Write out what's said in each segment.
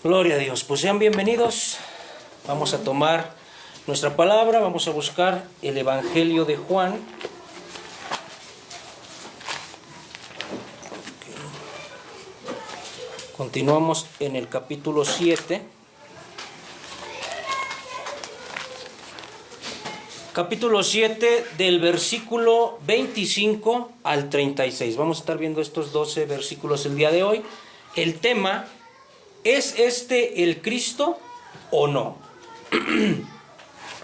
Gloria a Dios. Pues sean bienvenidos. Vamos a tomar nuestra palabra. Vamos a buscar el Evangelio de Juan. Continuamos en el capítulo 7. Capítulo 7 del versículo 25 al 36. Vamos a estar viendo estos 12 versículos el día de hoy. El tema: ¿es este el Cristo o no?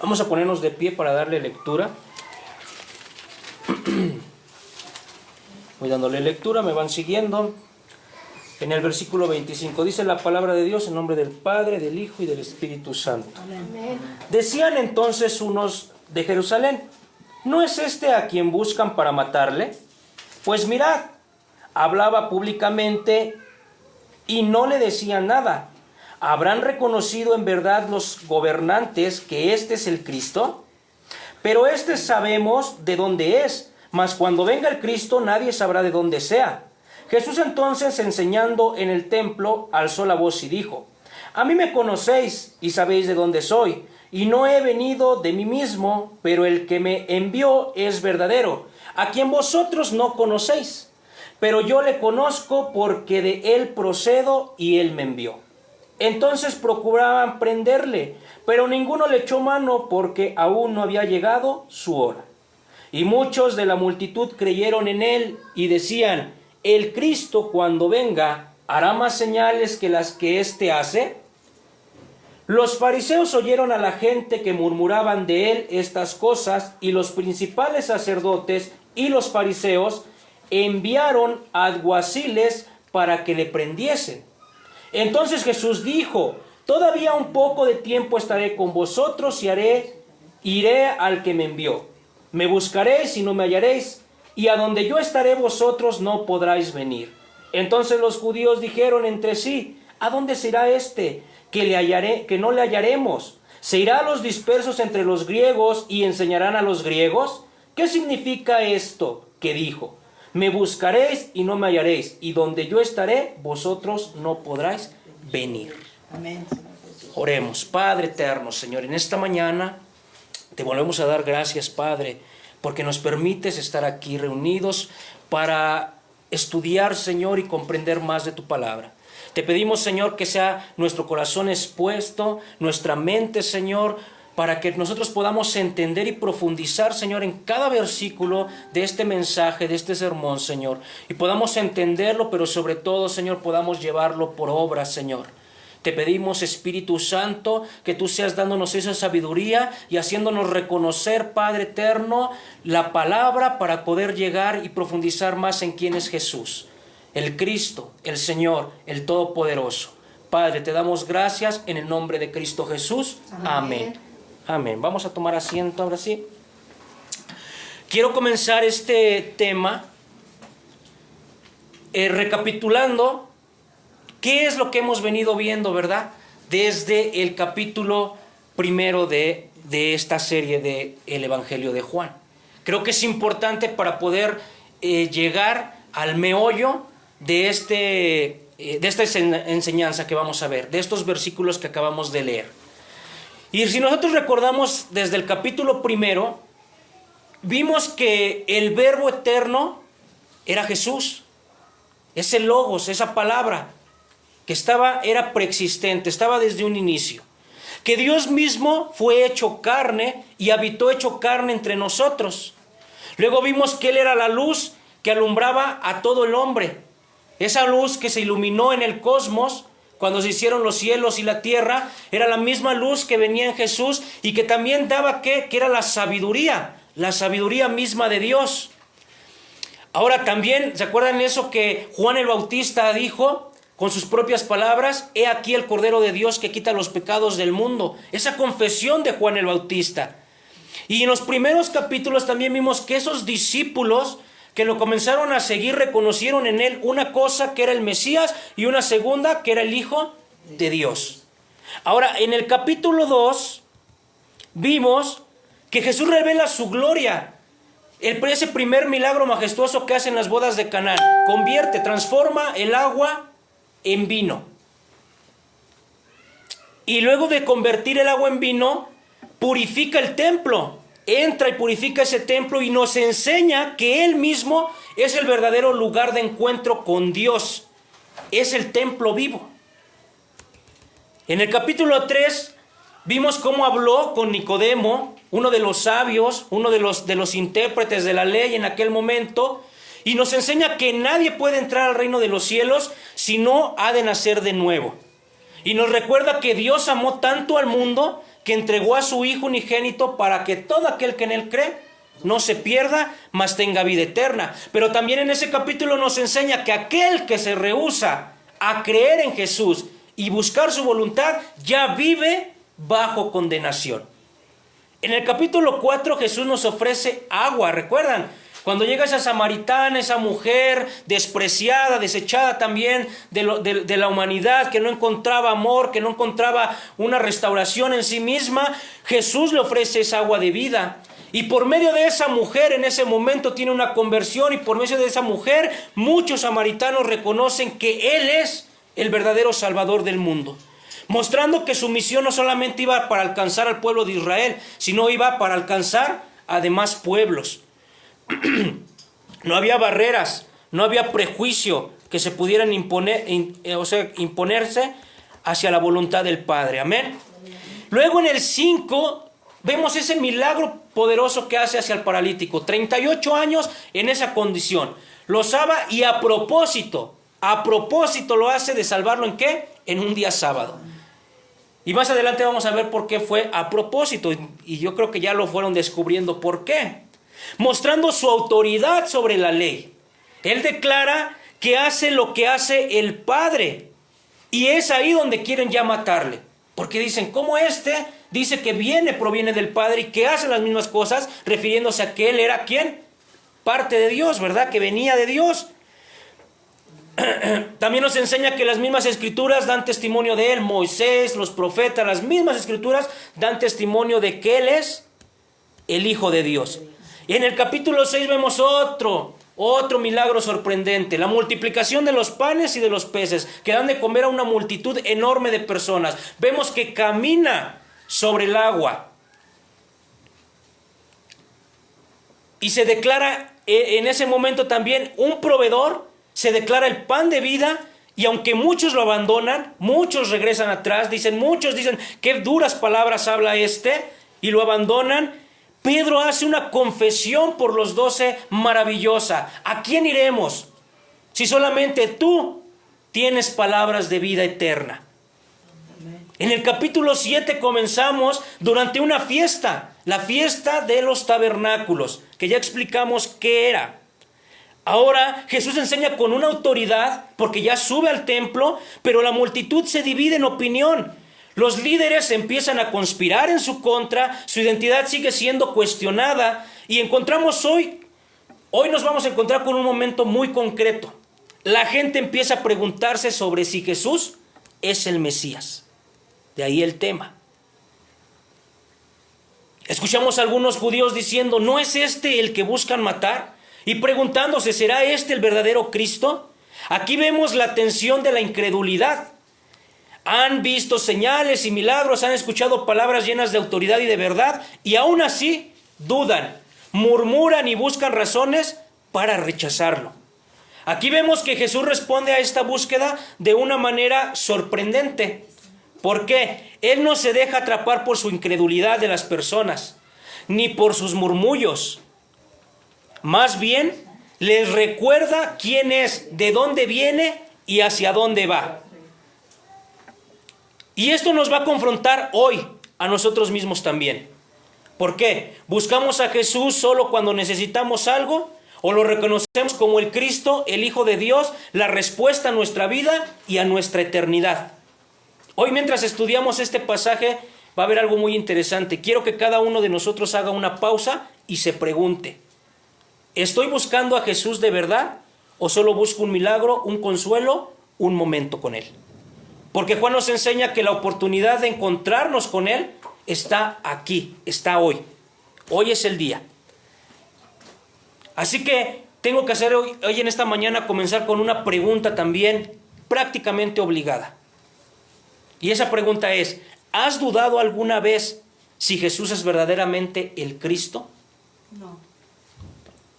Vamos a ponernos de pie para darle lectura. Voy dándole lectura, me van siguiendo. En el versículo 25 dice la palabra de Dios en nombre del Padre, del Hijo y del Espíritu Santo. Amén. Decían entonces unos de Jerusalén: ¿no es este a quien buscan para matarle? Pues mirad, hablaba públicamente y no le decían nada. ¿Habrán reconocido en verdad los gobernantes que este es el Cristo? Pero este sabemos de dónde es, mas cuando venga el Cristo nadie sabrá de dónde sea. Jesús entonces, enseñando en el templo, alzó la voz y dijo: a mí me conocéis y sabéis de dónde soy, y no he venido de mí mismo, pero el que me envió es verdadero, a quien vosotros no conocéis. Pero yo le conozco porque de él procedo y él me envió. Entonces procuraban prenderle, pero ninguno le echó mano porque aún no había llegado su hora. Y muchos de la multitud creyeron en él y decían: el Cristo, cuando venga, hará más señales que las que éste hace. Los fariseos oyeron a la gente que murmuraban de él estas cosas, y los principales sacerdotes y los fariseos enviaron alguaciles para que le prendiesen. Entonces Jesús dijo: todavía un poco de tiempo estaré con vosotros y iré al que me envió. Me buscaréis y no me hallaréis, y a donde yo estaré vosotros no podráis venir. Entonces los judíos dijeron entre sí: ¿a dónde se irá este que no le hallaremos? ¿Se irá a los dispersos entre los griegos y enseñarán a los griegos? ¿Qué significa esto que dijo? Me buscaréis y no me hallaréis, y donde yo estaré vosotros no podráis venir. Amén. Oremos. Padre eterno, Señor, en esta mañana te volvemos a dar gracias, Padre, porque nos permites estar aquí reunidos para estudiar, Señor, y comprender más de tu palabra. Te pedimos, Señor, que sea nuestro corazón expuesto, nuestra mente, Señor, para que nosotros podamos entender y profundizar, Señor, en cada versículo de este mensaje, de este sermón, Señor, y podamos entenderlo, pero sobre todo, Señor, podamos llevarlo por obra, Señor. Te pedimos, Espíritu Santo, que tú seas dándonos esa sabiduría y haciéndonos reconocer, Padre eterno, la palabra para poder llegar y profundizar más en quién es Jesús, el Cristo, el Señor, el Todopoderoso. Padre, te damos gracias en el nombre de Cristo Jesús. Amén. Amén. Vamos a tomar asiento ahora sí. Quiero comenzar este tema recapitulando qué es lo que hemos venido viendo, ¿verdad? Desde el capítulo primero de esta serie del Evangelio de Juan. Creo que es importante para poder llegar al meollo de esta enseñanza que vamos a ver, de estos versículos que acabamos de leer. Y si nosotros recordamos desde el capítulo primero, vimos que el Verbo eterno era Jesús, ese logos, esa palabra que era preexistente, estaba desde un inicio. Que Dios mismo fue hecho carne y habitó hecho carne entre nosotros. Luego vimos que Él era la luz que alumbraba a todo el hombre. Esa luz que se iluminó en el cosmos cuando se hicieron los cielos y la tierra, era la misma luz que venía en Jesús y que también daba que era la sabiduría misma de Dios. Ahora también, ¿se acuerdan eso que Juan el Bautista dijo con sus propias palabras? He aquí el Cordero de Dios que quita los pecados del mundo. Esa confesión de Juan el Bautista. Y en los primeros capítulos también vimos que esos discípulos que lo comenzaron a seguir reconocieron en él una cosa que era el Mesías y una segunda que era el Hijo de Dios. Ahora, en el capítulo 2 vimos que Jesús revela su gloria. Ese primer milagro majestuoso que hace en las bodas de Caná. Transforma el agua en vino. y luego de convertir el agua en vino, purifica el templo. Entra y purifica ese templo y nos enseña que Él mismo es el verdadero lugar de encuentro con Dios. Es el templo vivo. En el capítulo 3 vimos cómo habló con Nicodemo, uno de los sabios, uno de los intérpretes de la ley en aquel momento, y nos enseña que nadie puede entrar al reino de los cielos si no ha de nacer de nuevo. Y nos recuerda que Dios amó tanto al mundo que entregó a su Hijo unigénito para que todo aquel que en Él cree no se pierda, mas tenga vida eterna. Pero también en ese capítulo nos enseña que aquel que se rehúsa a creer en Jesús y buscar su voluntad ya vive bajo condenación. En el capítulo 4 Jesús nos ofrece agua, ¿recuerdan? Cuando llega esa samaritana, esa mujer despreciada, desechada también de la humanidad, que no encontraba amor, que no encontraba una restauración en sí misma, Jesús le ofrece esa agua de vida. Y por medio de esa mujer en ese momento tiene una conversión, y por medio de esa mujer muchos samaritanos reconocen que Él es el verdadero Salvador del mundo. Mostrando que su misión no solamente iba para alcanzar al pueblo de Israel, sino iba para alcanzar a demás pueblos. No había barreras, no había prejuicio que se pudieran imponerse hacia la voluntad del Padre. Amén. Luego en el 5 vemos ese milagro poderoso que hace hacia el paralítico. 38 años en esa condición. Lo salva y a propósito lo hace de salvarlo ¿en qué? En un día sábado. Y más adelante vamos a ver por qué fue a propósito. Y yo creo que ya lo fueron descubriendo por qué. Mostrando su autoridad sobre la ley. Él declara que hace lo que hace el Padre. Y es ahí donde quieren ya matarle. Porque dicen, ¿cómo dice que proviene del Padre y que hace las mismas cosas? Refiriéndose a que él era ¿quién? Parte de Dios, ¿verdad? Que venía de Dios. También nos enseña que las mismas escrituras dan testimonio de él. Moisés, los profetas, las mismas escrituras dan testimonio de que él es el Hijo de Dios. Y en el capítulo 6 vemos otro milagro sorprendente. La multiplicación de los panes y de los peces, que dan de comer a una multitud enorme de personas. Vemos que camina sobre el agua. Y se declara en ese momento también un proveedor. Se declara el pan de vida. Y aunque muchos lo abandonan, muchos regresan atrás. Muchos dicen, qué duras palabras habla y lo abandonan. Pedro hace una confesión por los 12 maravillosa. ¿A quién iremos? Si solamente tú tienes palabras de vida eterna. En el capítulo 7 comenzamos durante una fiesta. La fiesta de los tabernáculos, que ya explicamos qué era. Ahora Jesús enseña con una autoridad, porque ya sube al templo, pero la multitud se divide en opinión. Los líderes empiezan a conspirar en su contra, su identidad sigue siendo cuestionada y encontramos hoy nos vamos a encontrar con un momento muy concreto. La gente empieza a preguntarse sobre si Jesús es el Mesías. De ahí el tema. Escuchamos a algunos judíos diciendo, ¿no es este el que buscan matar? Y preguntándose, ¿será este el verdadero Cristo? Aquí vemos la tensión de la incredulidad. Han visto señales y milagros, han escuchado palabras llenas de autoridad y de verdad, y aún así dudan, murmuran y buscan razones para rechazarlo. Aquí vemos que Jesús responde a esta búsqueda de una manera sorprendente. ¿Por qué? Él no se deja atrapar por su incredulidad de las personas, ni por sus murmullos. Más bien, les recuerda quién es, de dónde viene y hacia dónde va. Y esto nos va a confrontar hoy a nosotros mismos también. ¿Por qué? ¿Buscamos a Jesús solo cuando necesitamos algo? ¿O lo reconocemos como el Cristo, el Hijo de Dios, la respuesta a nuestra vida y a nuestra eternidad? Hoy mientras estudiamos este pasaje va a haber algo muy interesante. Quiero que cada uno de nosotros haga una pausa y se pregunte, ¿estoy buscando a Jesús de verdad? ¿O solo busco un milagro, un consuelo, un momento con Él? Porque Juan nos enseña que la oportunidad de encontrarnos con Él está aquí, está hoy. Hoy es el día. Así que tengo que hacer hoy en esta mañana comenzar con una pregunta también prácticamente obligada. Y esa pregunta es, ¿has dudado alguna vez si Jesús es verdaderamente el Cristo? No.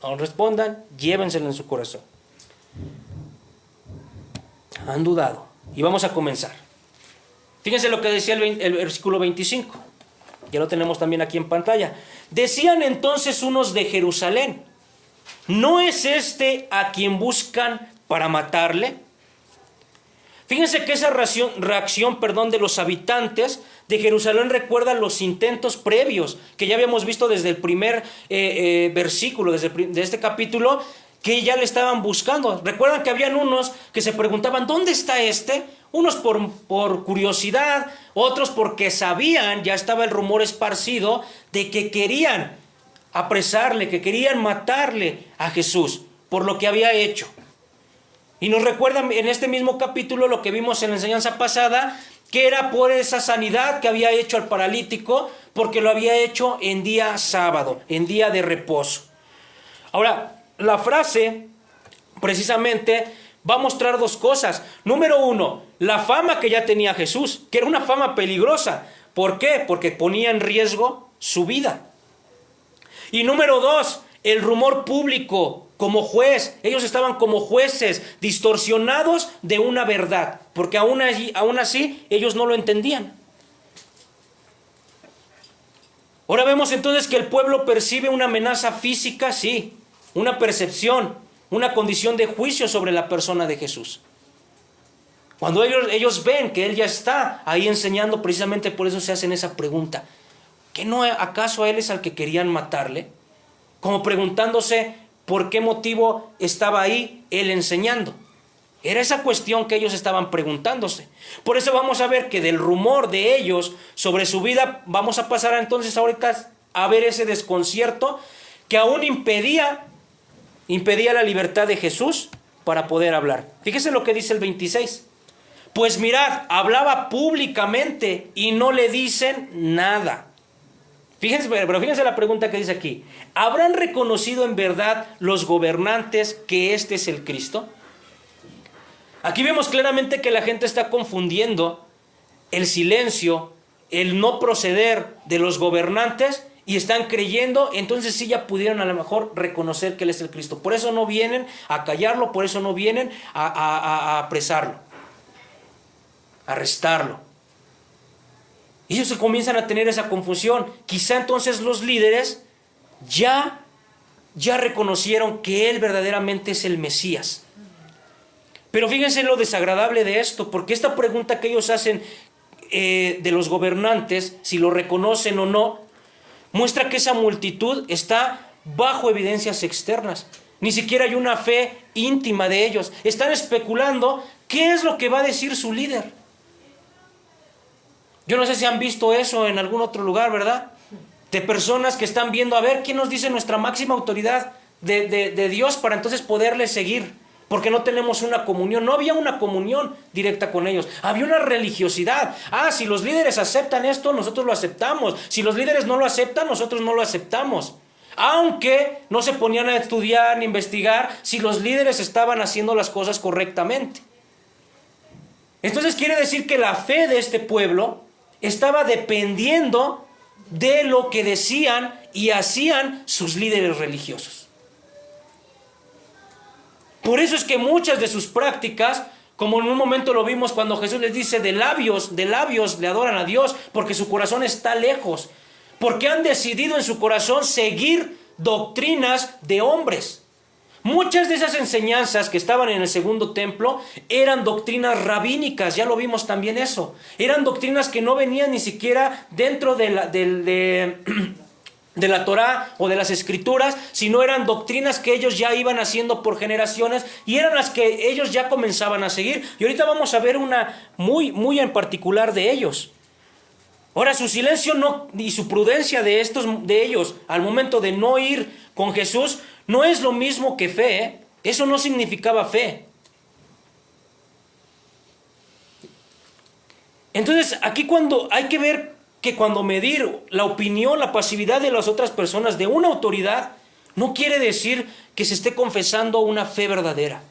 No respondan, llévenselo en su corazón. Han dudado. Y vamos a comenzar. Fíjense lo que decía el versículo 25. Ya lo tenemos también aquí en pantalla. Decían entonces unos de Jerusalén: ¿no es este a quien buscan para matarle? Fíjense que esa reacción de los habitantes de Jerusalén recuerda los intentos previos que ya habíamos visto desde el primer versículo de este capítulo, que ya le estaban buscando. Recuerdan que habían unos que se preguntaban: ¿dónde está este? Unos por curiosidad, otros porque sabían, ya estaba el rumor esparcido de que querían apresarle, que querían matarle a Jesús por lo que había hecho. Y nos recuerdan en este mismo capítulo lo que vimos en la enseñanza pasada, que era por esa sanidad que había hecho al paralítico, porque lo había hecho en día sábado, en día de reposo. Ahora, la frase precisamente va a mostrar dos cosas. Número uno, la fama que ya tenía Jesús, que era una fama peligrosa. ¿Por qué? Porque ponía en riesgo su vida. Y número dos, el rumor público como juez. Ellos estaban como jueces distorsionados de una verdad, porque aún así ellos no lo entendían. Ahora vemos entonces que el pueblo percibe una amenaza física, sí, una percepción, una condición de juicio sobre la persona de Jesús. Cuando ellos ven que Él ya está ahí enseñando, precisamente por eso se hacen esa pregunta: ¿que no acaso a Él es al que querían matarle? Como preguntándose por qué motivo estaba ahí Él enseñando. Era esa cuestión que ellos estaban preguntándose. Por eso vamos a ver que del rumor de ellos sobre su vida, vamos a pasar entonces ahorita a ver ese desconcierto que aún impedía la libertad de Jesús para poder hablar. Fíjese lo que dice el 26. Pues mirad, hablaba públicamente y no le dicen nada. Pero fíjense la pregunta que dice aquí: ¿habrán reconocido en verdad los gobernantes que este es el Cristo? Aquí vemos claramente que la gente está confundiendo el silencio, el no proceder de los gobernantes, y están creyendo, entonces sí ya pudieron a lo mejor reconocer que Él es el Cristo. Por eso no vienen a callarlo, por eso no vienen a apresarlo, a arrestarlo. Y ellos se comienzan a tener esa confusión. Quizá entonces los líderes ya reconocieron que Él verdaderamente es el Mesías. Pero fíjense lo desagradable de esto, porque esta pregunta que ellos hacen de los gobernantes, si lo reconocen o no, muestra que esa multitud está bajo evidencias externas. Ni siquiera hay una fe íntima de ellos. Están especulando qué es lo que va a decir su líder. Yo no sé si han visto eso en algún otro lugar, ¿verdad? De personas que están viendo a ver qué nos dice nuestra máxima autoridad de Dios para entonces poderle seguir. Porque no tenemos una comunión. No había una comunión directa con ellos. Había una religiosidad. Si los líderes aceptan esto, nosotros lo aceptamos. Si los líderes no lo aceptan, nosotros no lo aceptamos. Aunque no se ponían a estudiar ni investigar si los líderes estaban haciendo las cosas correctamente. Entonces quiere decir que la fe de este pueblo estaba dependiendo de lo que decían y hacían sus líderes religiosos. Por eso es que muchas de sus prácticas, como en un momento lo vimos cuando Jesús les dice, de labios le adoran a Dios, porque su corazón está lejos, porque han decidido en su corazón seguir doctrinas de hombres. Muchas de esas enseñanzas que estaban en el segundo templo eran doctrinas rabínicas, ya lo vimos también eso. Eran doctrinas que no venían ni siquiera dentro de la Torá o de las Escrituras, sino eran doctrinas que ellos ya iban haciendo por generaciones y eran las que ellos ya comenzaban a seguir. Y ahorita vamos a ver una muy en particular de ellos. Ahora, su silencio y su prudencia de ellos al momento de no ir con Jesús no es lo mismo que fe, ¿eh? Eso no significaba fe. Entonces, aquí hay que ver que cuando medir la opinión, la pasividad de las otras personas de una autoridad, no quiere decir que se esté confesando una fe verdadera.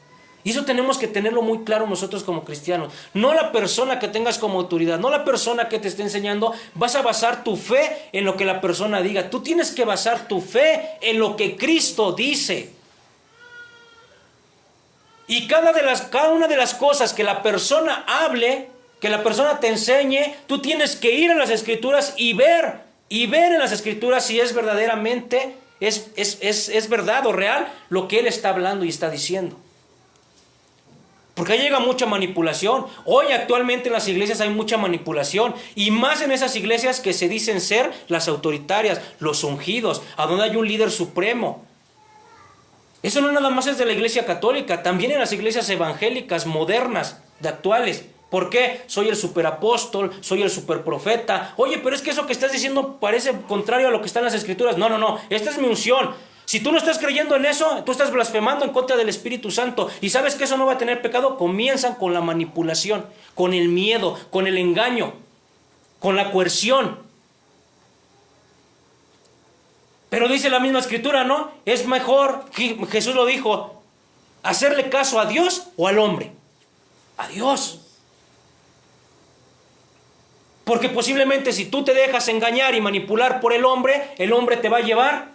Y eso tenemos que tenerlo muy claro nosotros como cristianos. No la persona que tengas como autoridad, no la persona que te esté enseñando, vas a basar tu fe en lo que la persona diga. Tú tienes que basar tu fe en lo que Cristo dice. Y cada una de las cosas que la persona hable, que la persona te enseñe, tú tienes que ir a las Escrituras y ver en las Escrituras si es verdaderamente, es verdad o real lo que él está hablando y está diciendo. Porque ahí llega mucha manipulación. Hoy actualmente en las iglesias hay mucha manipulación. Y más en esas iglesias que se dicen ser las autoritarias, los ungidos, a donde hay un líder supremo. Eso no nada más es de la iglesia católica, también en las iglesias evangélicas modernas, de actuales. ¿Por qué? Soy el superapóstol, soy el superprofeta. Oye, pero es que eso que estás diciendo parece contrario a lo que está en las Escrituras. No, esta es mi unción. Si tú no estás creyendo en eso, tú estás blasfemando en contra del Espíritu Santo. Y sabes que eso no va a tener pecado. Comienzan con la manipulación, con el miedo, con el engaño, con la coerción. Pero dice la misma Escritura, ¿no? Es mejor, Jesús lo dijo, hacerle caso a Dios o al hombre. A Dios. Porque posiblemente si tú te dejas engañar y manipular por el hombre te va a llevar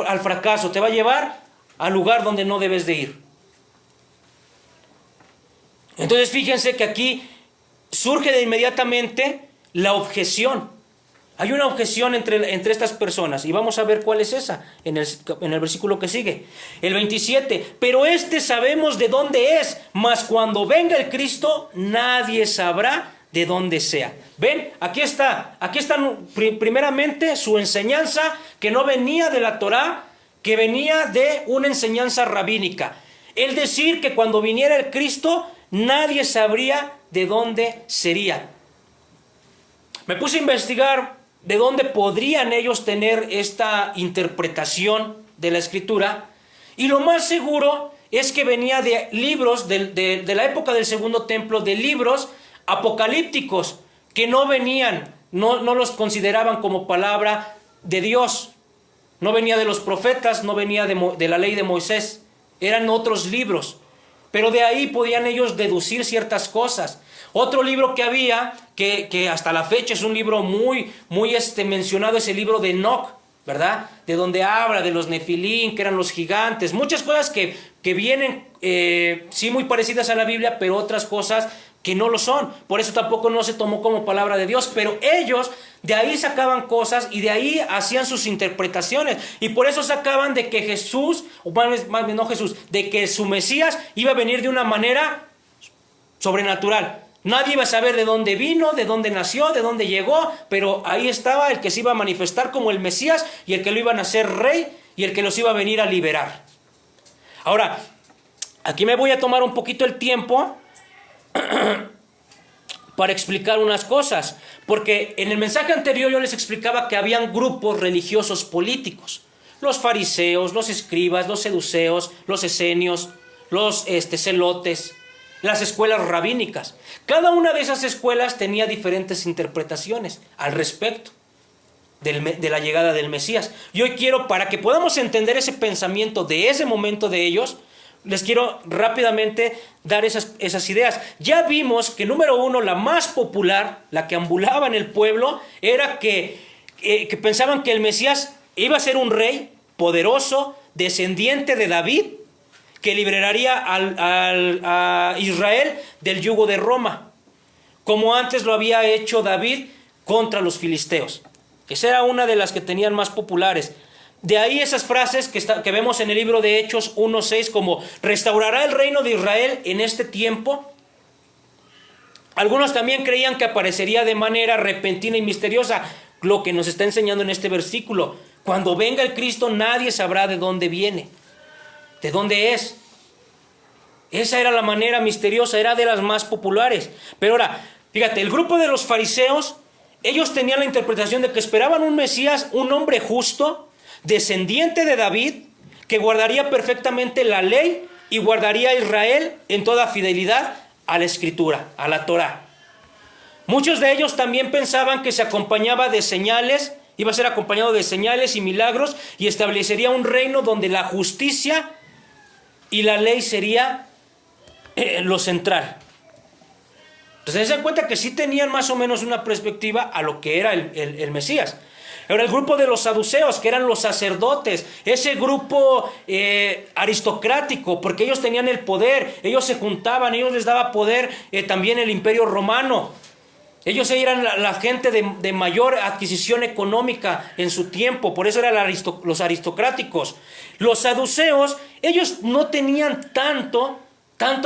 al fracaso, te va a llevar al lugar donde no debes de ir. Entonces fíjense que aquí surge de inmediatamente la objeción. Hay una objeción entre estas personas y vamos a ver cuál es esa en el versículo que sigue. El 27, pero sabemos de dónde es, mas cuando venga el Cristo nadie sabrá de dónde sea. ¿Ven? Aquí está primeramente su enseñanza que no venía de la Torá, que venía de una enseñanza rabínica. El decir que cuando viniera el Cristo nadie sabría de dónde sería. Me puse a investigar de dónde podrían ellos tener esta interpretación de la Escritura y lo más seguro es que venía de libros de la época del Segundo Templo, de libros apocalípticos que no venían, no los consideraban como palabra de Dios. No venía de los profetas, no venía de la ley de Moisés, eran otros libros. Pero de ahí podían ellos deducir ciertas cosas. Otro libro que había, que hasta la fecha es un libro muy mencionado, es el libro de Enoch, ¿verdad? De donde habla de los Nefilín, que eran los gigantes. Muchas cosas que vienen, sí, muy parecidas a la Biblia, pero otras cosas que no lo son. Por eso tampoco no se tomó como palabra de Dios. Pero ellos de ahí sacaban cosas y de ahí hacían sus interpretaciones. Y por eso sacaban de que Jesús, o más bien no Jesús, de que su Mesías iba a venir de una manera sobrenatural. Nadie iba a saber de dónde vino, de dónde nació, de dónde llegó, pero ahí estaba el que se iba a manifestar como el Mesías y el que lo iban a hacer rey y el que los iba a venir a liberar. Ahora, aquí me voy a tomar un poquito el tiempo para explicar unas cosas, porque en el mensaje anterior yo les explicaba que habían grupos religiosos políticos, los fariseos, los escribas, los seduceos, los esenios, los celotes, las escuelas rabínicas. Cada una de esas escuelas tenía diferentes interpretaciones al respecto de la llegada del Mesías. Y hoy quiero, para que podamos entender ese pensamiento de ese momento de ellos, les quiero rápidamente dar esas ideas. Ya vimos que número uno, la más popular, la que ambulaba en el pueblo, era que pensaban que el Mesías iba a ser un rey poderoso, descendiente de David, que liberaría a Israel del yugo de Roma, como antes lo había hecho David contra los filisteos. Esa era una de las que tenían más populares. De ahí esas frases que vemos en el libro de Hechos 1:6, como restaurará el reino de Israel en este tiempo. Algunos también creían que aparecería de manera repentina y misteriosa, lo que nos está enseñando en este versículo. Cuando venga el Cristo nadie sabrá de dónde viene, de dónde es. Esa era la manera misteriosa, era de las más populares. Pero ahora, fíjate, el grupo de los fariseos, ellos tenían la interpretación de que esperaban un Mesías, un hombre justo, descendiente de David, que guardaría perfectamente la ley y guardaría a Israel en toda fidelidad a la Escritura, a la Torá. Muchos de ellos también pensaban que se acompañaba de señales, iba a ser acompañado de señales y milagros y establecería un reino donde la justicia y la ley sería lo central. Entonces se dan cuenta que sí tenían más o menos una perspectiva a lo que era el Mesías. Ahora el grupo de los saduceos, que eran los sacerdotes, ese grupo aristocrático, porque ellos tenían el poder, ellos se juntaban, ellos les daba poder también el imperio romano. Ellos eran la gente de mayor adquisición económica en su tiempo, por eso eran los aristocráticos. Los saduceos, ellos no tenían tanto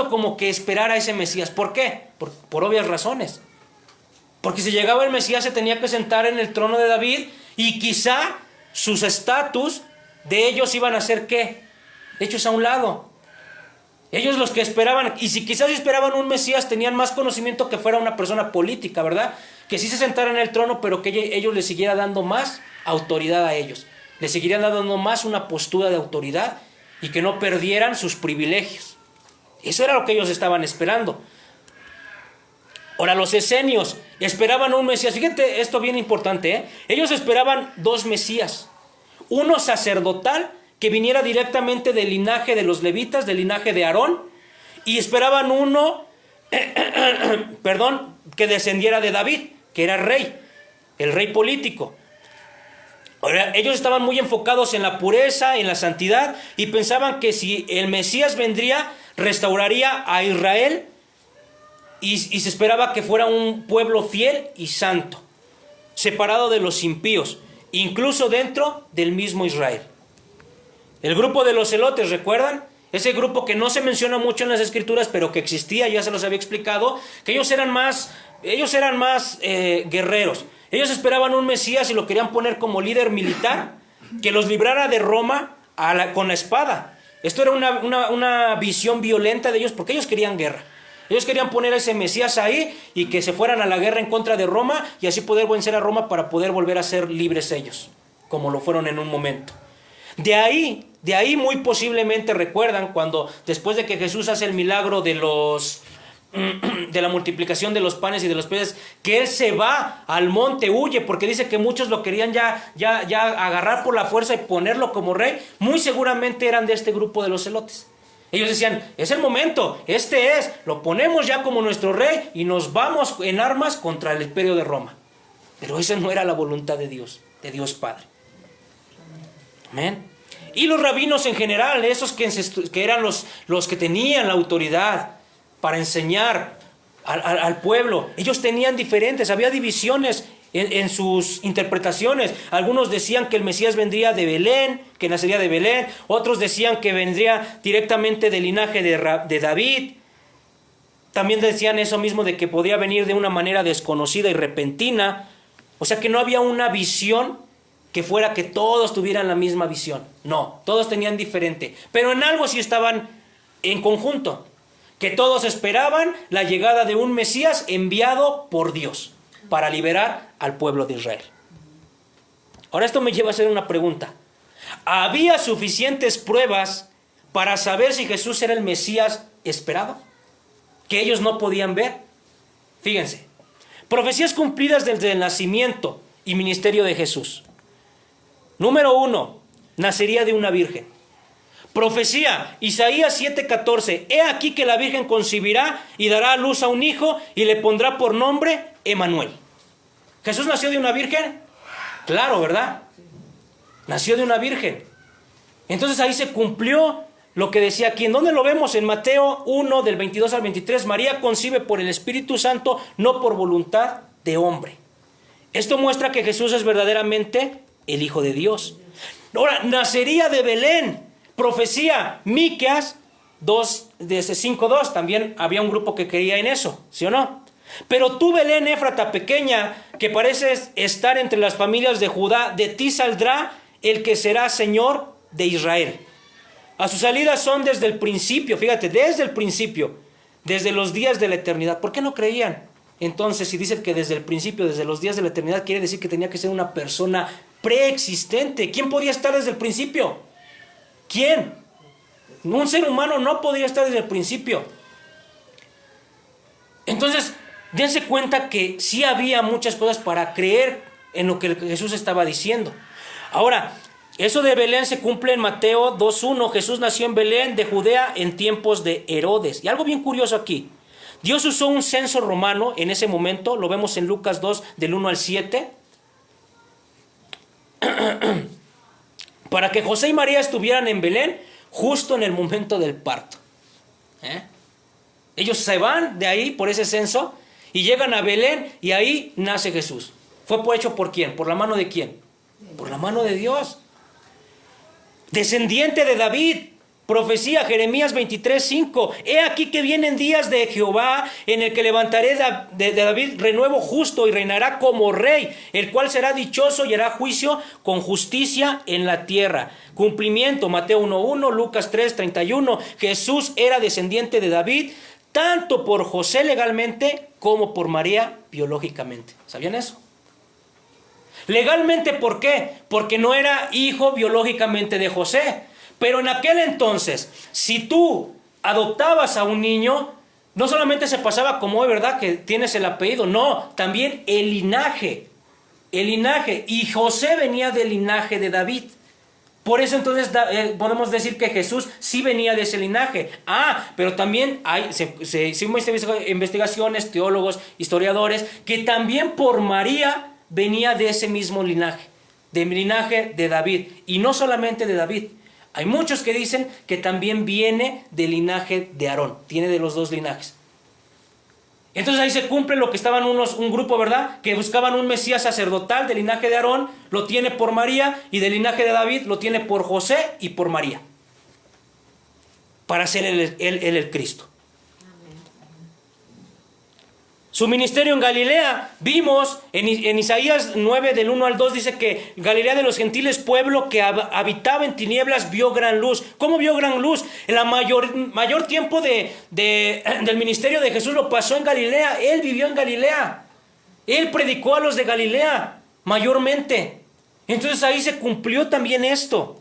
como que esperar a ese Mesías. ¿Por qué? Por obvias razones. Porque si llegaba el Mesías se tenía que sentar en el trono de David y quizá sus estatus de ellos iban a ser ¿qué? Hechos a un lado. Ellos los que esperaban, y si quizás esperaban un Mesías, tenían más conocimiento que fuera una persona política, ¿verdad? Que sí se sentara en el trono, pero que ellos les siguiera dando más autoridad a ellos. Les seguirían dando más una postura de autoridad y que no perdieran sus privilegios. Eso era lo que ellos estaban esperando. Ahora los esenios esperaban un Mesías. Fíjate, esto bien importante, ¿eh? Ellos esperaban dos Mesías. Uno sacerdotal, que viniera directamente del linaje de los levitas, del linaje de Aarón, y esperaban uno, que descendiera de David, que era rey, el rey político. Ahora, ellos estaban muy enfocados en la pureza, en la santidad, y pensaban que si el Mesías vendría, restauraría a Israel, y se esperaba que fuera un pueblo fiel y santo, separado de los impíos, incluso dentro del mismo Israel. El grupo de los celotes, ¿recuerdan? Ese grupo que no se menciona mucho en las escrituras, pero que existía, ya se los había explicado, que ellos eran más guerreros. Ellos esperaban un Mesías y lo querían poner como líder militar, que los librara de Roma con la espada. Esto era una visión violenta de ellos, porque ellos querían guerra. Ellos querían poner a ese Mesías ahí y que se fueran a la guerra en contra de Roma y así poder vencer a Roma para poder volver a ser libres ellos, como lo fueron en un momento. De ahí muy posiblemente recuerdan cuando después de que Jesús hace el milagro de la multiplicación de los panes y de los peces, que Él se va al monte, huye, porque dice que muchos lo querían ya agarrar por la fuerza y ponerlo como rey. Muy seguramente eran de este grupo de los celotes. Ellos decían, es el momento, lo ponemos ya como nuestro rey y nos vamos en armas contra el imperio de Roma. Pero esa no era la voluntad de Dios Padre. Amén. Y los rabinos en general, esos que eran los que tenían la autoridad para enseñar al pueblo, ellos tenían diferentes, había divisiones en sus interpretaciones. Algunos decían que el Mesías vendría de Belén, que nacería de Belén. Otros decían que vendría directamente del linaje de David. También decían eso mismo de que podía venir de una manera desconocida y repentina. O sea que no había una visión que fuera que todos tuvieran la misma visión. No, todos tenían diferente. Pero en algo sí estaban en conjunto. Que todos esperaban la llegada de un Mesías enviado por Dios para liberar al pueblo de Israel. Ahora esto me lleva a hacer una pregunta. ¿Había suficientes pruebas para saber si Jesús era el Mesías esperado? Que ellos no podían ver. Fíjense. Profecías cumplidas desde el nacimiento y ministerio de Jesús. Número 1. Nacería de una virgen. Profecía, Isaías 7:14. He aquí que la virgen concebirá y dará a luz a un hijo y le pondrá por nombre Emanuel. ¿Jesús nació de una virgen? Claro, ¿verdad? Nació de una virgen. Entonces ahí se cumplió lo que decía aquí. ¿En dónde lo vemos? En Mateo 1, del 22 al 23. María concibe por el Espíritu Santo, no por voluntad de hombre. Esto muestra que Jesús es verdaderamente el Hijo de Dios. Ahora, nacería de Belén. Profecía, Miqueas 5:2. También había un grupo que creía en eso, ¿sí o no? Pero tú, Belén Éfrata, pequeña, que pareces estar entre las familias de Judá, de ti saldrá el que será Señor de Israel. A sus salidas son desde el principio, fíjate, desde el principio, desde los días de la eternidad. ¿Por qué no creían? Entonces, si dicen que desde el principio, desde los días de la eternidad, quiere decir que tenía que ser una persona preexistente. ¿Quién podía estar desde el principio? ¿Quién? Un ser humano no podía estar desde el principio. Entonces, dense cuenta que sí había muchas cosas para creer en lo que Jesús estaba diciendo. Ahora, Eso de Belén se cumple en Mateo 2:1. Jesús nació en Belén de Judea en tiempos de Herodes. Y algo bien curioso aquí. Dios usó un censo romano en ese momento. Lo vemos en Lucas 2 del 1 al 7. Para que José y María estuvieran en Belén justo en el momento del parto. Ellos se van de ahí por ese censo y llegan a Belén y ahí nace Jesús. ¿Fue hecho por quién? ¿Por la mano de quién? Por la mano de Dios. Descendiente de David. Profecía, Jeremías 23:5. He aquí que vienen días de Jehová, en el que levantaré de David renuevo justo y reinará como rey, el cual será dichoso y hará juicio con justicia en la tierra. Cumplimiento, Mateo 1:1, Lucas 3:31. Jesús era descendiente de David, tanto por José legalmente como por María biológicamente. ¿Sabían eso? Legalmente, ¿por qué? Porque no era hijo biológicamente de José. Pero en aquel entonces, si tú adoptabas a un niño, no solamente se pasaba como hoy, ¿verdad? Que tienes el apellido. No, también el linaje. El linaje. Y José venía del linaje de David. Por eso entonces podemos decir que Jesús sí venía de ese linaje. Pero también se hicieron investigaciones, teólogos, historiadores, que también por María venía de ese mismo linaje. Del linaje de David. Y no solamente de David. Hay muchos que dicen que también viene del linaje de Aarón. Tiene de los dos linajes. Entonces ahí se cumple lo que estaban un grupo, ¿verdad? Que buscaban un Mesías sacerdotal del linaje de Aarón. Lo tiene por María. Y del linaje de David lo tiene por José y por María. Para ser él el Cristo. Su ministerio en Galilea, vimos en Isaías 9 del 1 al 2, dice que Galilea de los gentiles, pueblo que habitaba en tinieblas, vio gran luz. ¿Cómo vio gran luz? El mayor tiempo del ministerio de Jesús lo pasó en Galilea. Él vivió en Galilea. Él predicó a los de Galilea, mayormente. Entonces ahí se cumplió también esto.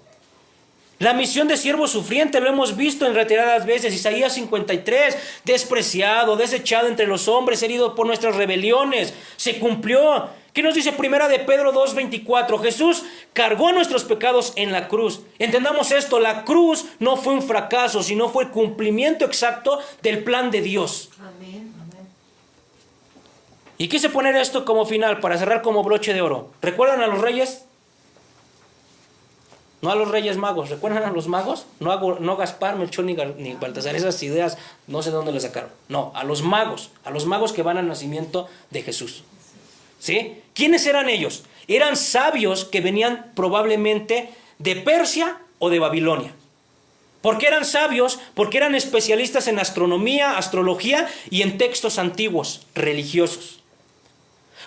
La misión de siervo sufriente lo hemos visto en reiteradas veces. Isaías 53, despreciado, desechado entre los hombres, herido por nuestras rebeliones. Se cumplió. ¿Qué nos dice Primera de Pedro 2:24? Jesús cargó nuestros pecados en la cruz. Entendamos esto, la cruz no fue un fracaso, sino fue el cumplimiento exacto del plan de Dios. Amén. Y quise poner esto como final, para cerrar como broche de oro. ¿Recuerdan a los reyes? No a los reyes magos. ¿Recuerdan a los magos? No Gaspar, Melchor ni Baltasar. Esas ideas no sé de dónde las sacaron. No, a los magos. A los magos que van al nacimiento de Jesús. ¿Sí? ¿Quiénes eran ellos? Eran sabios que venían probablemente de Persia o de Babilonia. ¿Por qué eran sabios? Porque eran especialistas en astronomía, astrología y en textos antiguos, religiosos.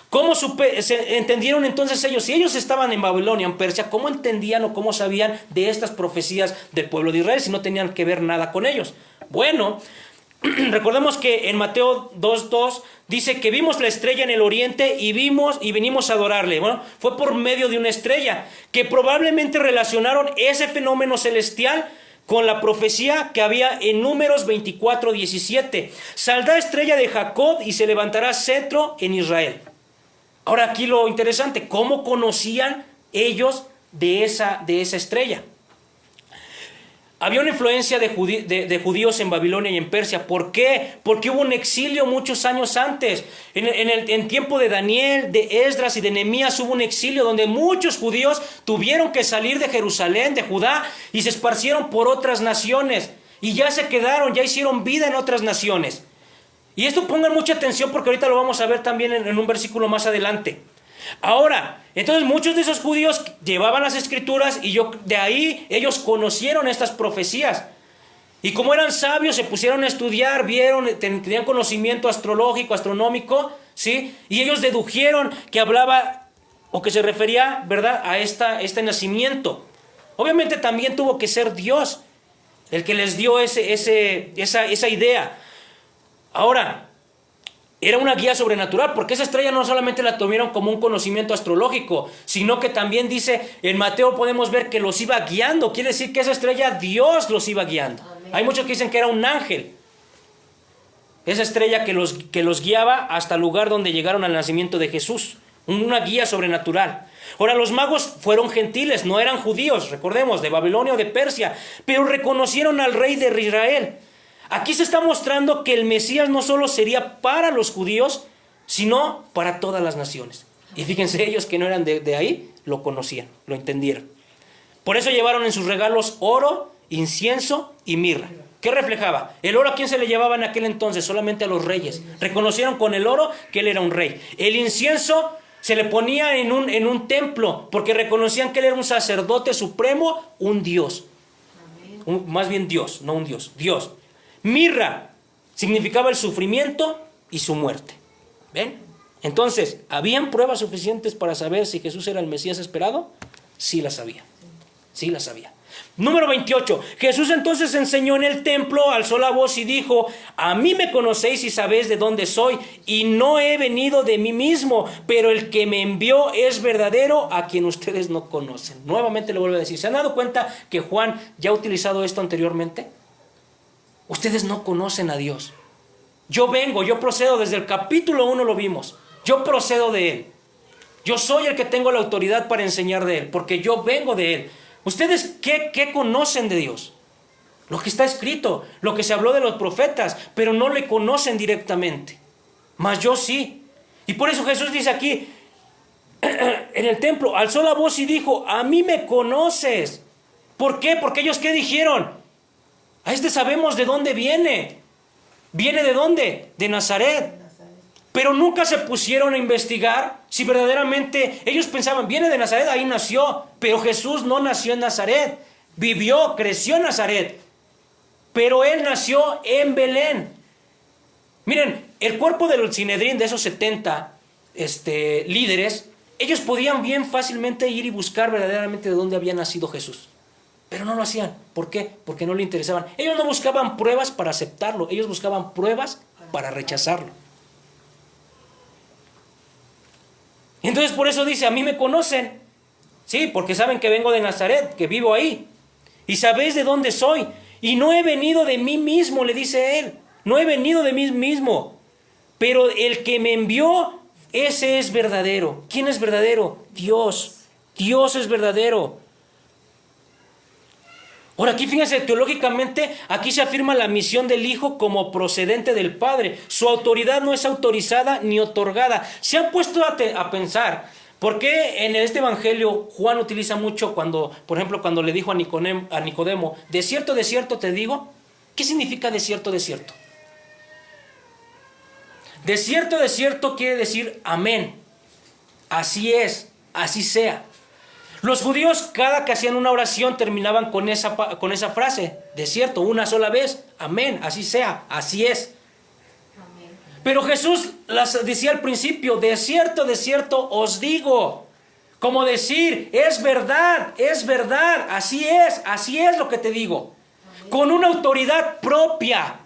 ¿Cómo se entendieron entonces ellos? Si ellos estaban en Babilonia, en Persia, ¿cómo entendían o cómo sabían de estas profecías del pueblo de Israel si no tenían que ver nada con ellos? Bueno, recordemos que en Mateo 2:2 dice que vimos la estrella en el oriente y vinimos a adorarle. Bueno, fue por medio de una estrella que probablemente relacionaron ese fenómeno celestial con la profecía que había en Números 24:17. Saldrá estrella de Jacob y se levantará cetro en Israel. Ahora aquí lo interesante, ¿cómo conocían ellos de esa estrella? Había una influencia de judíos en Babilonia y en Persia. ¿Por qué? Porque hubo un exilio muchos años antes. En tiempo de Daniel, de Esdras y de Nehemías hubo un exilio donde muchos judíos tuvieron que salir de Jerusalén, de Judá, y se esparcieron por otras naciones. Y ya se quedaron, ya hicieron vida en otras naciones. Y esto pongan mucha atención porque ahorita lo vamos a ver también en un versículo más adelante. Ahora, entonces muchos de esos judíos llevaban las escrituras y de ahí ellos conocieron estas profecías. Y como eran sabios, se pusieron a estudiar, tenían conocimiento astrológico, astronómico, ¿sí? Y ellos dedujeron que hablaba o que se refería, ¿verdad?, a este nacimiento. Obviamente también tuvo que ser Dios el que les dio esa idea. Ahora, era una guía sobrenatural, porque esa estrella no solamente la tuvieron como un conocimiento astrológico, sino que también dice, en Mateo podemos ver que los iba guiando. Quiere decir que esa estrella Dios los iba guiando. Amén. Hay muchos que dicen que era un ángel. Esa estrella que los guiaba hasta el lugar donde llegaron al nacimiento de Jesús. una guía sobrenatural. Ahora, los magos fueron gentiles, no eran judíos, recordemos, de Babilonia o de Persia, pero reconocieron al rey de Israel. Aquí se está mostrando que el Mesías no solo sería para los judíos, sino para todas las naciones. Y fíjense, ellos que no eran de ahí, lo conocían, lo entendieron. Por eso llevaron en sus regalos oro, incienso y mirra. ¿Qué reflejaba? El oro, ¿a quién se le llevaba en aquel entonces? Solamente a los reyes. Reconocieron con el oro que él era un rey. El incienso se le ponía en un templo, porque reconocían que él era un sacerdote supremo, un Dios. Más bien Dios, no un Dios, Dios. Mirra significaba el sufrimiento y su muerte. ¿Ven? Entonces, ¿habían pruebas suficientes para saber si Jesús era el Mesías esperado? Sí las había. Sí las había. Número 28. Jesús entonces enseñó en el templo, alzó la voz y dijo: a mí me conocéis y sabéis de dónde soy, y no he venido de mí mismo, pero el que me envió es verdadero, a quien ustedes no conocen. Nuevamente le vuelvo a decir, ¿se han dado cuenta que Juan ya ha utilizado esto anteriormente? Ustedes no conocen a Dios. Yo procedo, desde el capítulo 1 lo vimos. Yo procedo de Él. Yo soy el que tengo la autoridad para enseñar de Él, porque yo vengo de Él. ¿Ustedes qué conocen de Dios? Lo que está escrito, lo que se habló de los profetas, pero no le conocen directamente. Mas yo sí. Y por eso Jesús dice aquí, en el templo, alzó la voz y dijo: a mí me conoces. ¿Por qué? Porque ellos, ¿qué dijeron? A este sabemos de dónde viene. ¿Viene de dónde? De Nazaret. Pero nunca se pusieron a investigar si verdaderamente ellos pensaban, viene de Nazaret, ahí nació. Pero Jesús no nació en Nazaret, vivió, creció en Nazaret. Pero Él nació en Belén. Miren, el cuerpo del Sinedrín, de esos 70 líderes, ellos podían bien fácilmente ir y buscar verdaderamente de dónde había nacido Jesús. Pero no lo hacían. ¿Por qué? Porque no le interesaban. Ellos no buscaban pruebas para aceptarlo, ellos buscaban pruebas para rechazarlo. Y entonces por eso dice: a mí me conocen. Sí, porque saben que vengo de Nazaret, que vivo ahí. Y sabéis de dónde soy. Y no he venido de mí mismo, le dice él. No he venido de mí mismo. Pero el que me envió, ese es verdadero. ¿Quién es verdadero? Dios. Dios es verdadero. Ahora aquí fíjense, teológicamente aquí se afirma la misión del Hijo como procedente del Padre. Su autoridad no es autorizada ni otorgada. Se han puesto a pensar, ¿por qué en este evangelio Juan utiliza mucho por ejemplo, cuando le dijo a Nicodemo, de cierto te digo? ¿Qué significa de cierto? De cierto quiere decir amén. Así es, así sea. Los judíos, cada que hacían una oración, terminaban con esa frase, de cierto, una sola vez, amén, así sea, así es. Amén. Pero Jesús las decía al principio, de cierto os digo, como decir, es verdad, así es lo que te digo, amén. Con una autoridad propia.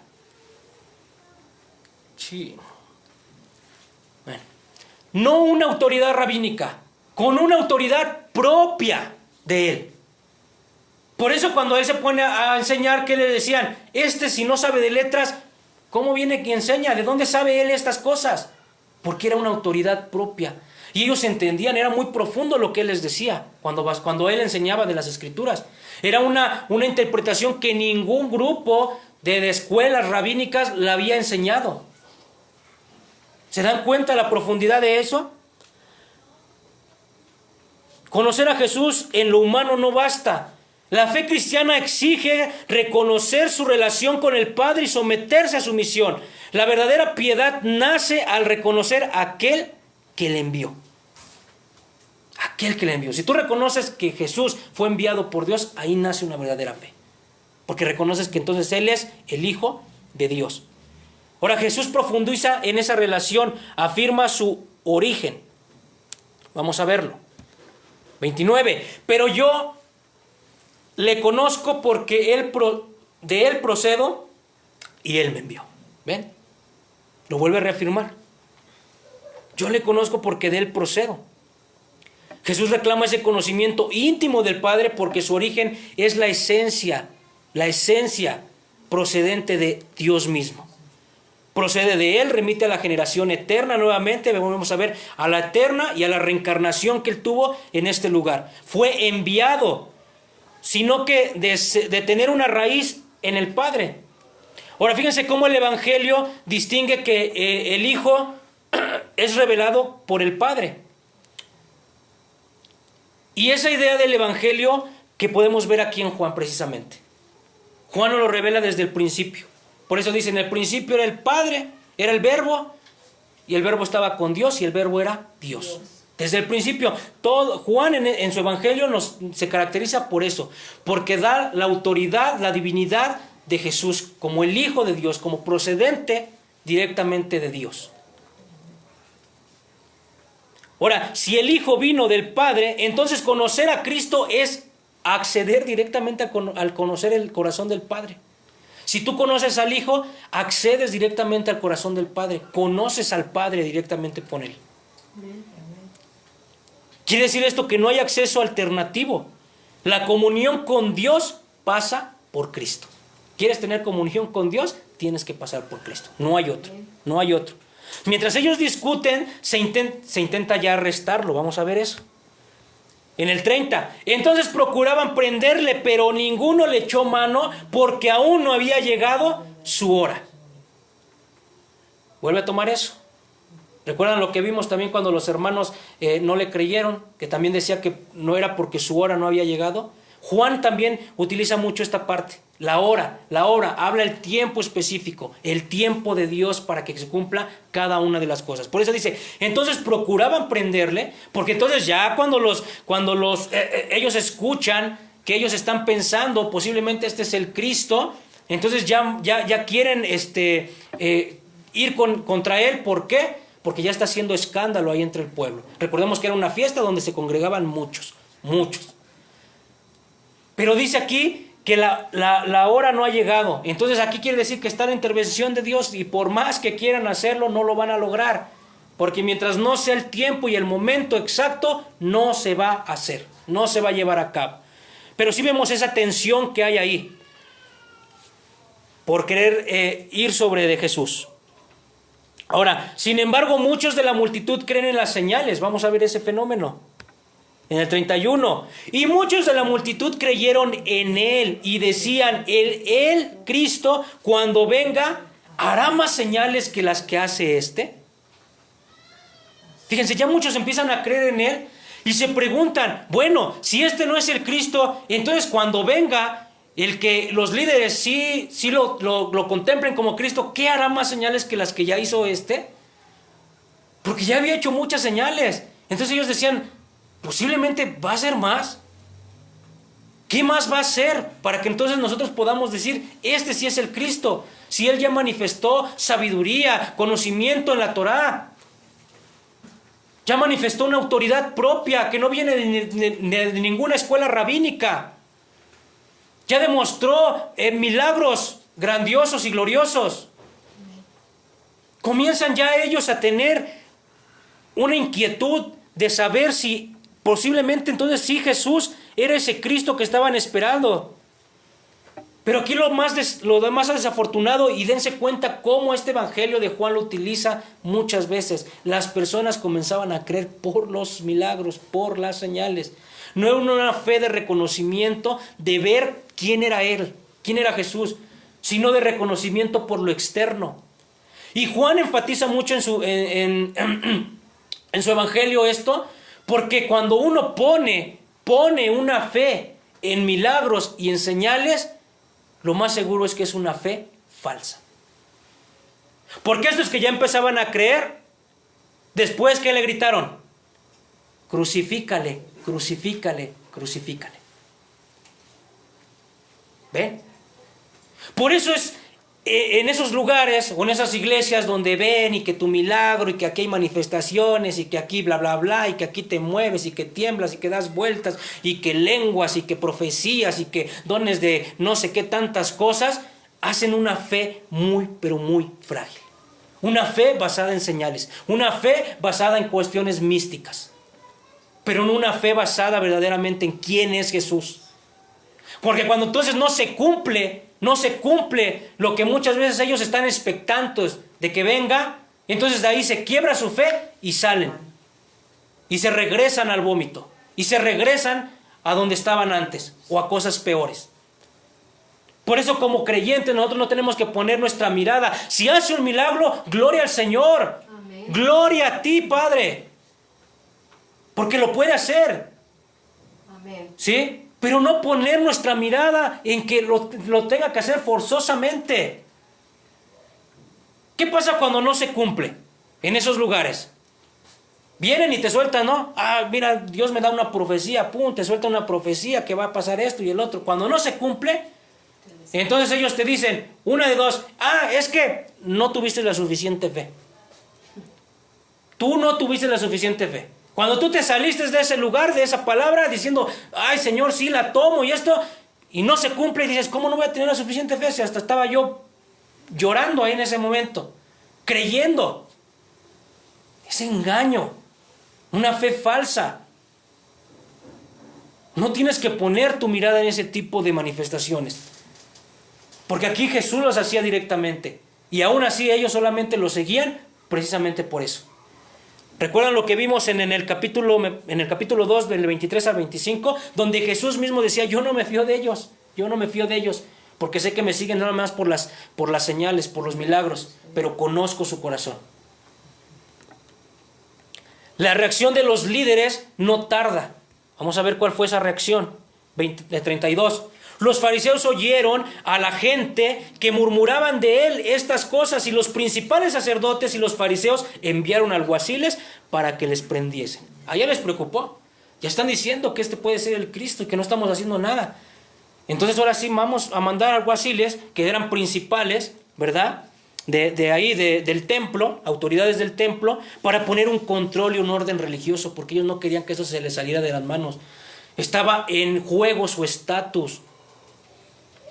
Sí. Bueno, no una autoridad rabínica, con una autoridad propia de él. Por eso cuando él se pone a enseñar, ¿qué le decían? Si no sabe de letras, ¿cómo viene que enseña? ¿De dónde sabe él estas cosas? Porque era una autoridad propia. Y ellos entendían, era muy profundo lo que él les decía cuando él enseñaba de las Escrituras. Era una interpretación que ningún grupo de escuelas rabínicas la había enseñado. ¿Se dan cuenta la profundidad de eso? Conocer a Jesús en lo humano no basta. La fe cristiana exige reconocer su relación con el Padre y someterse a su misión. La verdadera piedad nace al reconocer a aquel que le envió. Aquel que le envió. Si tú reconoces que Jesús fue enviado por Dios, ahí nace una verdadera fe. Porque reconoces que entonces Él es el Hijo de Dios. Ahora Jesús profundiza en esa relación, afirma su origen. Vamos a verlo. 29. Pero yo le conozco porque de él procedo y él me envió. ¿Ven? Lo vuelve a reafirmar. Yo le conozco porque de él procedo. Jesús reclama ese conocimiento íntimo del Padre porque su origen es la esencia procedente de Dios mismo. procede de Él, remite a la generación eterna nuevamente, vamos a ver a la eterna y a la reencarnación que Él tuvo en este lugar. Fue enviado, sino que de tener una raíz en el Padre. Ahora fíjense cómo el Evangelio distingue que el Hijo es revelado por el Padre. Y esa idea del Evangelio que podemos ver aquí en Juan precisamente. Juan nos lo revela desde el principio. Por eso dice, en el principio era el Padre, era el Verbo, y el Verbo estaba con Dios, y el Verbo era Dios. Desde el principio, Juan en su Evangelio se caracteriza por eso, porque da la autoridad, la divinidad de Jesús como el Hijo de Dios, como procedente directamente de Dios. Ahora, si el Hijo vino del Padre, entonces conocer a Cristo es acceder directamente al conocer el corazón del Padre. Si tú conoces al Hijo, accedes directamente al corazón del Padre, conoces al Padre directamente con Él. Quiere decir esto que no hay acceso alternativo. La comunión con Dios pasa por Cristo. ¿Quieres tener comunión con Dios? Tienes que pasar por Cristo. No hay otro, no hay otro. Mientras ellos discuten, se intenta ya arrestarlo. Vamos a ver eso. En el 30, entonces procuraban prenderle, pero ninguno le echó mano porque aún no había llegado su hora. Vuelve a tomar eso. ¿Recuerdan lo que vimos también cuando los hermanos no le creyeron? Que también decía que no era porque su hora no había llegado. Juan también utiliza mucho esta parte. La hora, habla el tiempo específico, el tiempo de Dios para que se cumpla cada una de las cosas. Por eso dice, entonces procuraban prenderle, porque entonces ya cuando ellos escuchan que ellos están pensando, posiblemente este es el Cristo, entonces ya quieren ir contra él. ¿Por qué? Porque ya está haciendo escándalo ahí entre el pueblo. Recordemos que era una fiesta donde se congregaban muchos. Pero dice aquí que la hora no ha llegado. Entonces aquí quiere decir que está la intervención de Dios, y por más que quieran hacerlo, no lo van a lograr. Porque mientras no sea el tiempo y el momento exacto, no se va a hacer, no se va a llevar a cabo. Pero sí vemos esa tensión que hay ahí, por querer ir sobre de Jesús. Ahora, sin embargo, muchos de la multitud creen en las señales. Vamos a ver ese fenómeno. En el 31, y muchos de la multitud creyeron en él y decían, el Cristo, cuando venga, hará más señales que las que hace este. Fíjense, ya muchos empiezan a creer en él y se preguntan, bueno, si este no es el Cristo, entonces cuando venga, el que los líderes sí lo contemplen como Cristo, ¿qué hará más señales que las que ya hizo este? Porque ya había hecho muchas señales. Entonces ellos decían, posiblemente va a ser más. ¿Qué más va a ser para que entonces nosotros podamos decir, este sí es el Cristo? Si él ya manifestó sabiduría, conocimiento en la Torá, ya manifestó una autoridad propia que no viene de ninguna escuela rabínica, ya demostró milagros grandiosos y gloriosos. Comienzan ya ellos a tener una inquietud de saber si posiblemente entonces sí Jesús era ese Cristo que estaban esperando. Pero aquí lo más desafortunado, y dense cuenta cómo este evangelio de Juan lo utiliza muchas veces. Las personas comenzaban a creer por los milagros, por las señales. No era una fe de reconocimiento, de ver quién era él, quién era Jesús, sino de reconocimiento por lo externo. Y Juan enfatiza mucho en su evangelio esto, porque cuando uno pone una fe en milagros y en señales, lo más seguro es que es una fe falsa. Porque estos que ya empezaban a creer, después que le gritaron, crucifícale, crucifícale, crucifícale. ¿Ven? Por eso es en esos lugares o en esas iglesias donde ven y que tu milagro y que aquí hay manifestaciones y que aquí bla bla bla y que aquí te mueves y que tiemblas y que das vueltas y que lenguas y que profecías y que dones de no sé qué tantas cosas, hacen una fe muy pero muy frágil. Una fe basada en señales, una fe basada en cuestiones místicas, pero no una fe basada verdaderamente en quién es Jesús. Porque cuando entonces no se cumple lo que muchas veces ellos están expectantes de que venga. Entonces de ahí se quiebra su fe y salen. Y se regresan al vómito. Y se regresan a donde estaban antes o a cosas peores. Por eso como creyentes nosotros no tenemos que poner nuestra mirada. Si hace un milagro, gloria al Señor. Amén. Gloria a ti, Padre. Porque lo puede hacer. Amén. ¿Sí? Pero no poner nuestra mirada en que lo tenga que hacer forzosamente. ¿Qué pasa cuando no se cumple en esos lugares? Vienen y te sueltan, ¿no? Ah, mira, Dios me da una profecía, pum, te suelta una profecía que va a pasar esto y el otro. Cuando no se cumple, entonces ellos te dicen, una de dos, es que no tuviste la suficiente fe. Tú no tuviste la suficiente fe. Cuando tú te saliste de ese lugar, de esa palabra, diciendo, ay Señor, sí la tomo y esto, y no se cumple, y dices, ¿cómo no voy a tener la suficiente fe? Si hasta estaba yo llorando ahí en ese momento, creyendo. Es engaño, una fe falsa. No tienes que poner tu mirada en ese tipo de manifestaciones. Porque aquí Jesús los hacía directamente. Y aún así ellos solamente lo seguían precisamente por eso. ¿Recuerdan lo que vimos en el capítulo 2, del 23 al 25? Donde Jesús mismo decía, yo no me fío de ellos. Yo no me fío de ellos. Porque sé que me siguen nada más por las señales, por los milagros. Pero conozco su corazón. La reacción de los líderes no tarda. Vamos a ver cuál fue esa reacción. 32. Los fariseos oyeron a la gente que murmuraban de él estas cosas, y los principales sacerdotes y los fariseos enviaron alguaciles para que les prendiesen. ¿A ella les preocupó? Ya están diciendo que este puede ser el Cristo y que no estamos haciendo nada. Entonces ahora sí vamos a mandar alguaciles, que eran principales, ¿verdad? Del templo, autoridades del templo, para poner un control y un orden religioso, porque ellos no querían que eso se les saliera de las manos. Estaba en juego su estatus.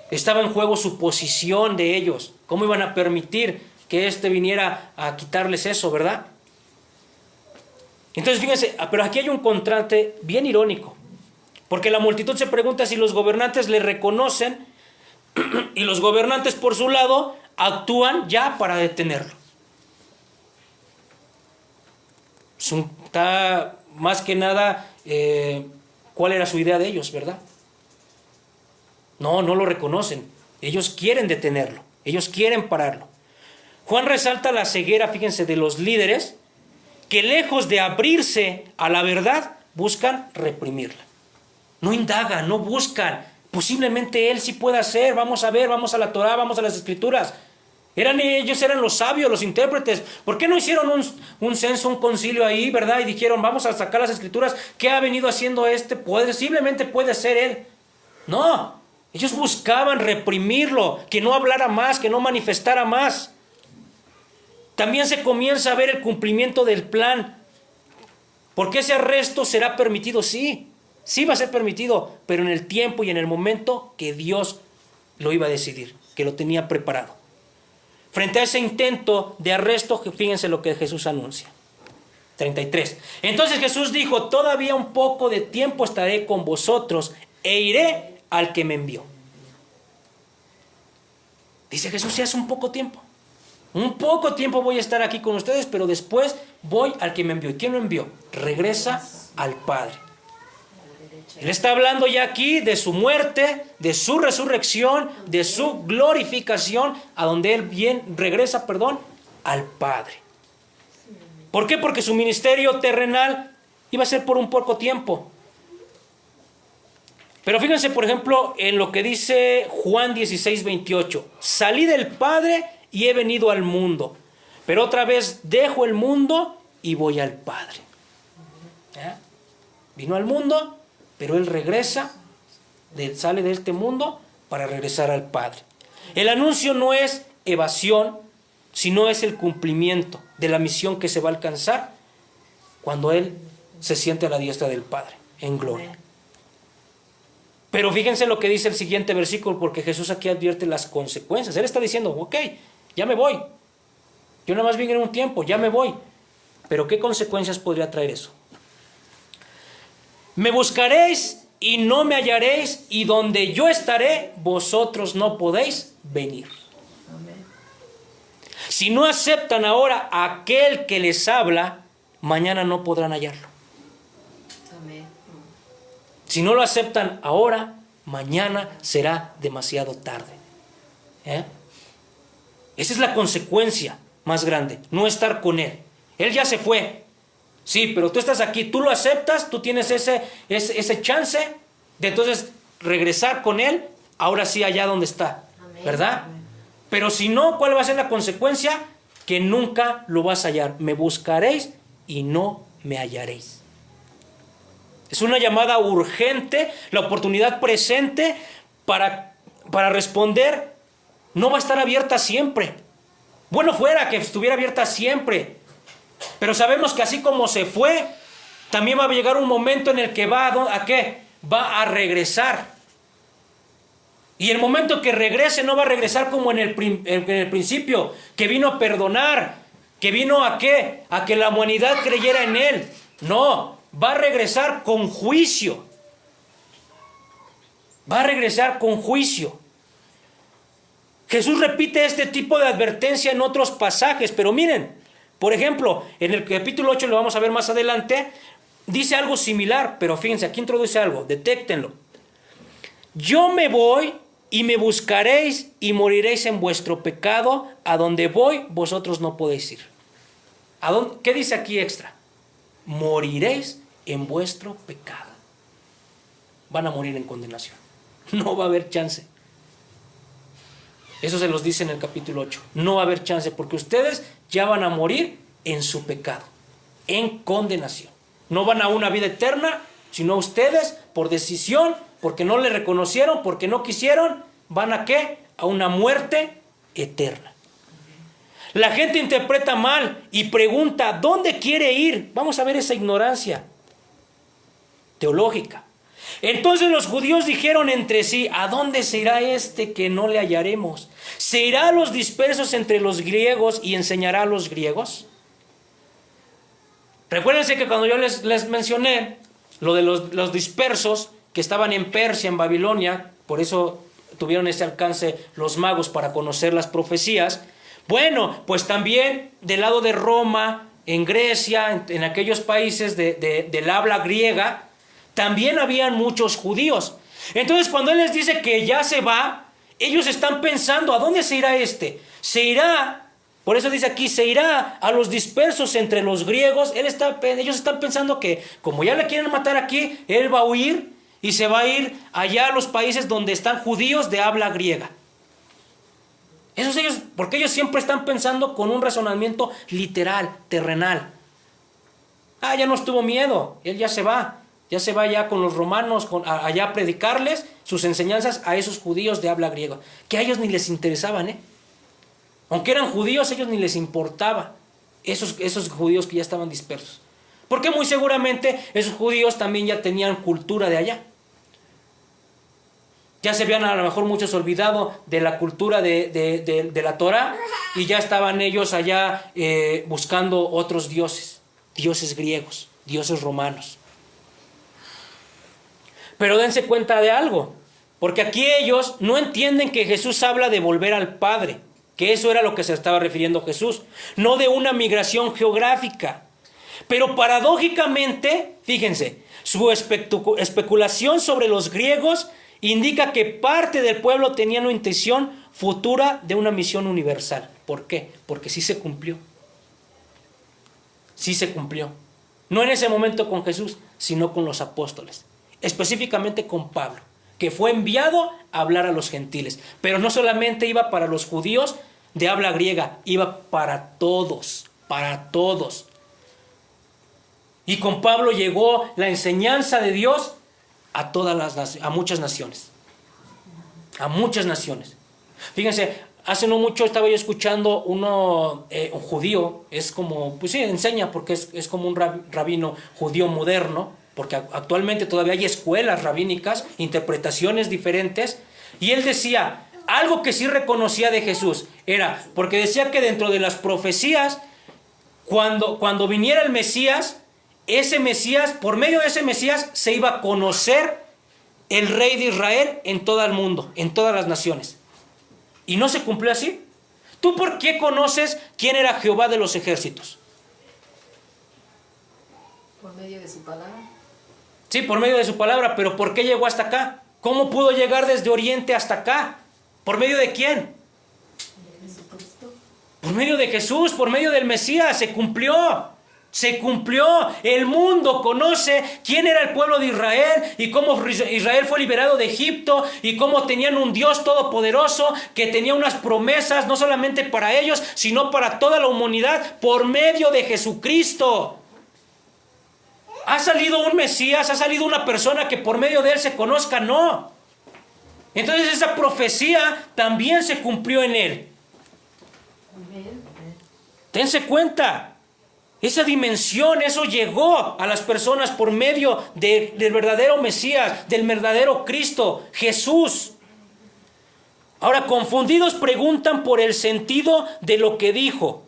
Estaba en juego su posición de ellos. ¿Cómo iban a permitir que viniera a quitarles eso, verdad? Entonces fíjense, pero aquí hay un contraste bien irónico. Porque la multitud se pregunta si los gobernantes le reconocen, y los gobernantes por su lado actúan ya para detenerlo. Está más que nada, ¿cuál era su idea de ellos, verdad? No lo reconocen. Ellos quieren detenerlo. Ellos quieren pararlo. Juan resalta la ceguera, fíjense, de los líderes, que lejos de abrirse a la verdad, buscan reprimirla. No indagan, no buscan. Posiblemente él sí pueda hacer. Vamos a ver, vamos a la Torá, vamos a las Escrituras. Ellos eran los sabios, los intérpretes. ¿Por qué no hicieron un censo, un concilio ahí, verdad? Y dijeron, vamos a sacar las Escrituras. ¿Qué ha venido haciendo Posiblemente puede ser él. No. Ellos buscaban reprimirlo, que no hablara más, que no manifestara más. También se comienza a ver el cumplimiento del plan. Porque ese arresto será permitido, sí va a ser permitido, pero en el tiempo y en el momento que Dios lo iba a decidir, que lo tenía preparado. Frente a ese intento de arresto, fíjense lo que Jesús anuncia. 33. Entonces Jesús dijo, todavía un poco de tiempo estaré con vosotros e iré al que me envió. Dice Jesús, si hace un poco tiempo. Un poco tiempo voy a estar aquí con ustedes, pero después voy al que me envió. ¿Y quién lo envió? Regresa al Padre. Él está hablando ya aquí de su muerte, de su resurrección, de su glorificación, a donde él regresa al Padre. ¿Por qué? Porque su ministerio terrenal iba a ser por un poco tiempo. Pero fíjense, por ejemplo, en lo que dice Juan 16:28. Salí del Padre y he venido al mundo, pero otra vez dejo el mundo y voy al Padre. Vino al mundo, pero él regresa, sale de este mundo para regresar al Padre. El anuncio no es evasión, sino es el cumplimiento de la misión que se va a alcanzar cuando él se siente a la diestra del Padre, en gloria. Pero fíjense lo que dice el siguiente versículo, porque Jesús aquí advierte las consecuencias. Él está diciendo, ok, ya me voy. Yo nada más vine en un tiempo, ya me voy. Pero ¿qué consecuencias podría traer eso? Me buscaréis y no me hallaréis, y donde yo estaré, vosotros no podéis venir. Amén. Si no aceptan ahora a aquel que les habla, mañana no podrán hallarlo. Amén. Si no lo aceptan ahora, mañana será demasiado tarde. Esa es la consecuencia más grande, no estar con Él. Él ya se fue. Sí, pero tú estás aquí, tú lo aceptas, tú tienes ese chance de entonces regresar con Él, ahora sí allá donde está. Amén. ¿Verdad? Amén. Pero si no, ¿cuál va a ser la consecuencia? Que nunca lo vas a hallar. Me buscaréis y no me hallaréis. Es una llamada urgente, la oportunidad presente para responder no va a estar abierta siempre. Bueno fuera que estuviera abierta siempre, pero sabemos que así como se fue, también va a llegar un momento en el que ¿a qué? Va a regresar. Y el momento que regrese no va a regresar como en el principio, que vino a perdonar, que vino ¿a qué? A que la humanidad creyera en Él. No, va a regresar con juicio. Va a regresar con juicio. Jesús repite este tipo de advertencia en otros pasajes, pero miren, por ejemplo, en el capítulo 8, lo vamos a ver más adelante, dice algo similar, pero fíjense, aquí introduce algo, detéctenlo. Yo me voy y me buscaréis y moriréis en vuestro pecado, a donde voy vosotros no podéis ir. ¿Qué dice aquí extra? Moriréis en vuestro pecado. Van a morir en condenación. No va a haber chance. Eso se los dice en el capítulo 8. No va a haber chance porque ustedes ya van a morir en su pecado, en condenación. No van a una vida eterna, sino ustedes por decisión, porque no le reconocieron, porque no quisieron, van a ¿qué? A una muerte eterna. La gente interpreta mal y pregunta, ¿dónde quiere ir? Vamos a ver esa ignorancia teológica. Entonces los judíos dijeron entre sí, ¿a dónde se irá este que no le hallaremos? ¿Se irá a los dispersos entre los griegos y enseñará a los griegos? Recuérdense que cuando yo les mencioné lo de los dispersos que estaban en Persia, en Babilonia, por eso tuvieron ese alcance los magos para conocer las profecías. Bueno, pues también del lado de Roma, en Grecia, en aquellos países del habla griega, también habían muchos judíos. Entonces cuando Él les dice que ya se va, ellos están pensando, ¿a dónde se irá este? Se irá, por eso dice aquí, se irá a los dispersos entre los griegos. Ellos están pensando que como ya le quieren matar aquí, Él va a huir y se va a ir allá a los países donde están judíos de habla griega. Porque ellos siempre están pensando con un razonamiento literal, terrenal. Ya no estuvo miedo, Él ya se va. Ya se va allá con los romanos, allá a predicarles sus enseñanzas a esos judíos de habla griega, que a ellos ni les interesaban, Aunque eran judíos, a ellos ni les importaba esos judíos que ya estaban dispersos. Porque muy seguramente esos judíos también ya tenían cultura de allá. Ya se habían a lo mejor muchos olvidado de la cultura de la Torá y ya estaban ellos allá buscando otros dioses, dioses griegos, dioses romanos. Pero dense cuenta de algo, porque aquí ellos no entienden que Jesús habla de volver al Padre, que eso era lo que se estaba refiriendo Jesús, no de una migración geográfica. Pero paradójicamente, fíjense, su especulación sobre los griegos indica que parte del pueblo tenía una intención futura de una misión universal. ¿Por qué? Porque sí se cumplió. Sí se cumplió. No en ese momento con Jesús, sino con los apóstoles. Específicamente con Pablo, que fue enviado a hablar a los gentiles. Pero no solamente iba para los judíos de habla griega, iba para todos, para todos. Y con Pablo llegó la enseñanza de Dios a muchas naciones. A muchas naciones. Fíjense, hace no mucho estaba yo escuchando un judío, es como, pues sí, enseña porque es como un rabino judío moderno, porque actualmente todavía hay escuelas rabínicas, interpretaciones diferentes, y él decía, algo que sí reconocía de Jesús, era, porque decía que dentro de las profecías, cuando viniera el Mesías, ese Mesías, por medio de ese Mesías, se iba a conocer el rey de Israel en todo el mundo, en todas las naciones. Y no se cumplió así. ¿Tú por qué conoces quién era Jehová de los ejércitos? Por medio de su palabra. Sí, por medio de su palabra, pero ¿por qué llegó hasta acá? ¿Cómo pudo llegar desde Oriente hasta acá? ¿Por medio de quién? Jesucristo. Por medio de Jesús, por medio del Mesías. Se cumplió. Se cumplió. El mundo conoce quién era el pueblo de Israel y cómo Israel fue liberado de Egipto y cómo tenían un Dios todopoderoso que tenía unas promesas no solamente para ellos, sino para toda la humanidad por medio de Jesucristo. ¿Ha salido un Mesías? ¿Ha salido una persona que por medio de él se conozca? No. Entonces esa profecía también se cumplió en él. Amén. Dense cuenta. Esa dimensión, eso llegó a las personas por medio del verdadero Mesías, del verdadero Cristo, Jesús. Ahora, confundidos preguntan por el sentido de lo que dijo.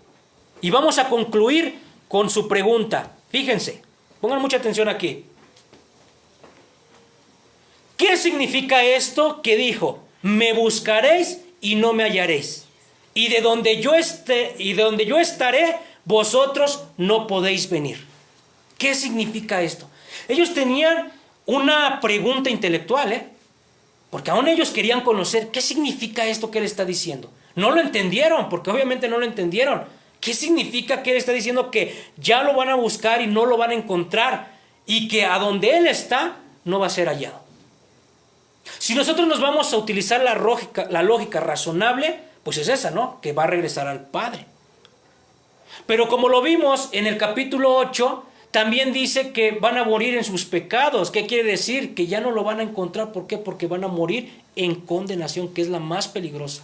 Y vamos a concluir con su pregunta. Fíjense, pongan mucha atención aquí. ¿Qué significa esto que dijo? Me buscaréis y no me hallaréis. Y de donde yo estaré, vosotros no podéis venir. ¿Qué significa esto? Ellos tenían una pregunta intelectual, porque aún ellos querían conocer qué significa esto que él está diciendo. No lo entendieron, porque obviamente no lo entendieron. ¿Qué significa que él está diciendo que ya lo van a buscar y no lo van a encontrar? Y que a donde él está, no va a ser hallado. Si nosotros nos vamos a utilizar la lógica razonable, pues es esa, ¿no? Que va a regresar al Padre. Pero como lo vimos en el capítulo 8, también dice que van a morir en sus pecados. ¿Qué quiere decir? Que ya no lo van a encontrar. ¿Por qué? Porque van a morir en condenación, que es la más peligrosa.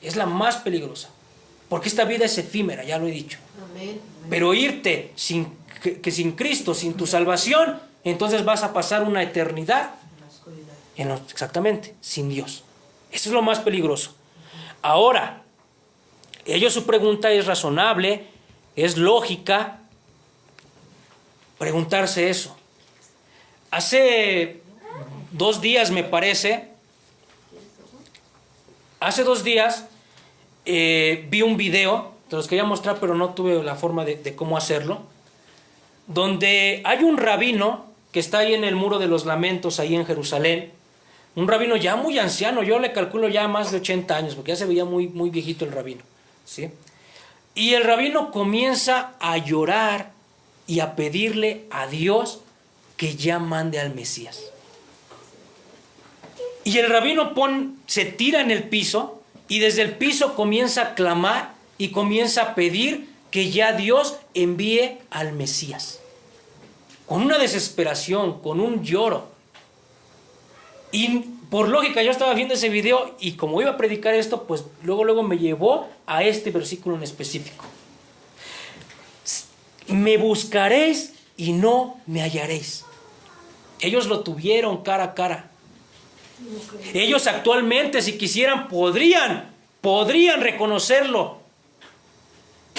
Es la más peligrosa. Porque esta vida es efímera, ya lo he dicho. Amén. Pero irte sin Cristo, sin tu salvación, entonces vas a pasar una eternidad exactamente, sin Dios. Eso es lo más peligroso. Ahora, su pregunta es razonable, es lógica preguntarse eso. Hace 2 días, me parece, vi un video, te los quería mostrar, pero no tuve la forma de cómo hacerlo, donde hay un rabino que está ahí en el Muro de los Lamentos, ahí en Jerusalén, un rabino ya muy anciano, yo le calculo ya más de 80 años, porque ya se veía muy, muy viejito el rabino, ¿sí? Y el rabino comienza a llorar y a pedirle a Dios que ya mande al Mesías. Y el rabino se tira en el piso y desde el piso comienza a clamar y comienza a pedir que ya Dios envíe al Mesías. Con una desesperación, con un lloro. Y por lógica yo estaba viendo ese video y como iba a predicar esto, pues luego me llevó a este versículo en específico. Me buscaréis y no me hallaréis. Ellos lo tuvieron cara a cara. Ellos actualmente, si quisieran, podrían reconocerlo.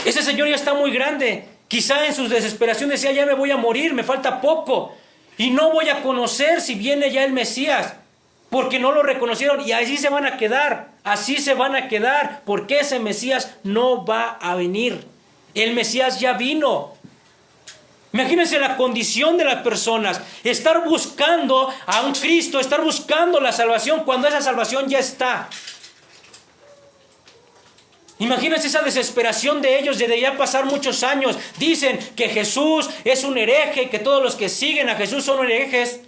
Ese señor ya está muy grande. Quizá en su desesperación decía, ya me voy a morir, me falta poco. Y no voy a conocer si viene ya el Mesías. Porque no lo reconocieron y así se van a quedar. Así se van a quedar. Porque ese Mesías no va a venir. El Mesías ya vino. Imagínense la condición de las personas. Estar buscando a un Cristo, estar buscando la salvación cuando esa salvación ya está. Imagínense esa desesperación de ellos de ya pasar muchos años. Dicen que Jesús es un hereje y que todos los que siguen a Jesús son herejes.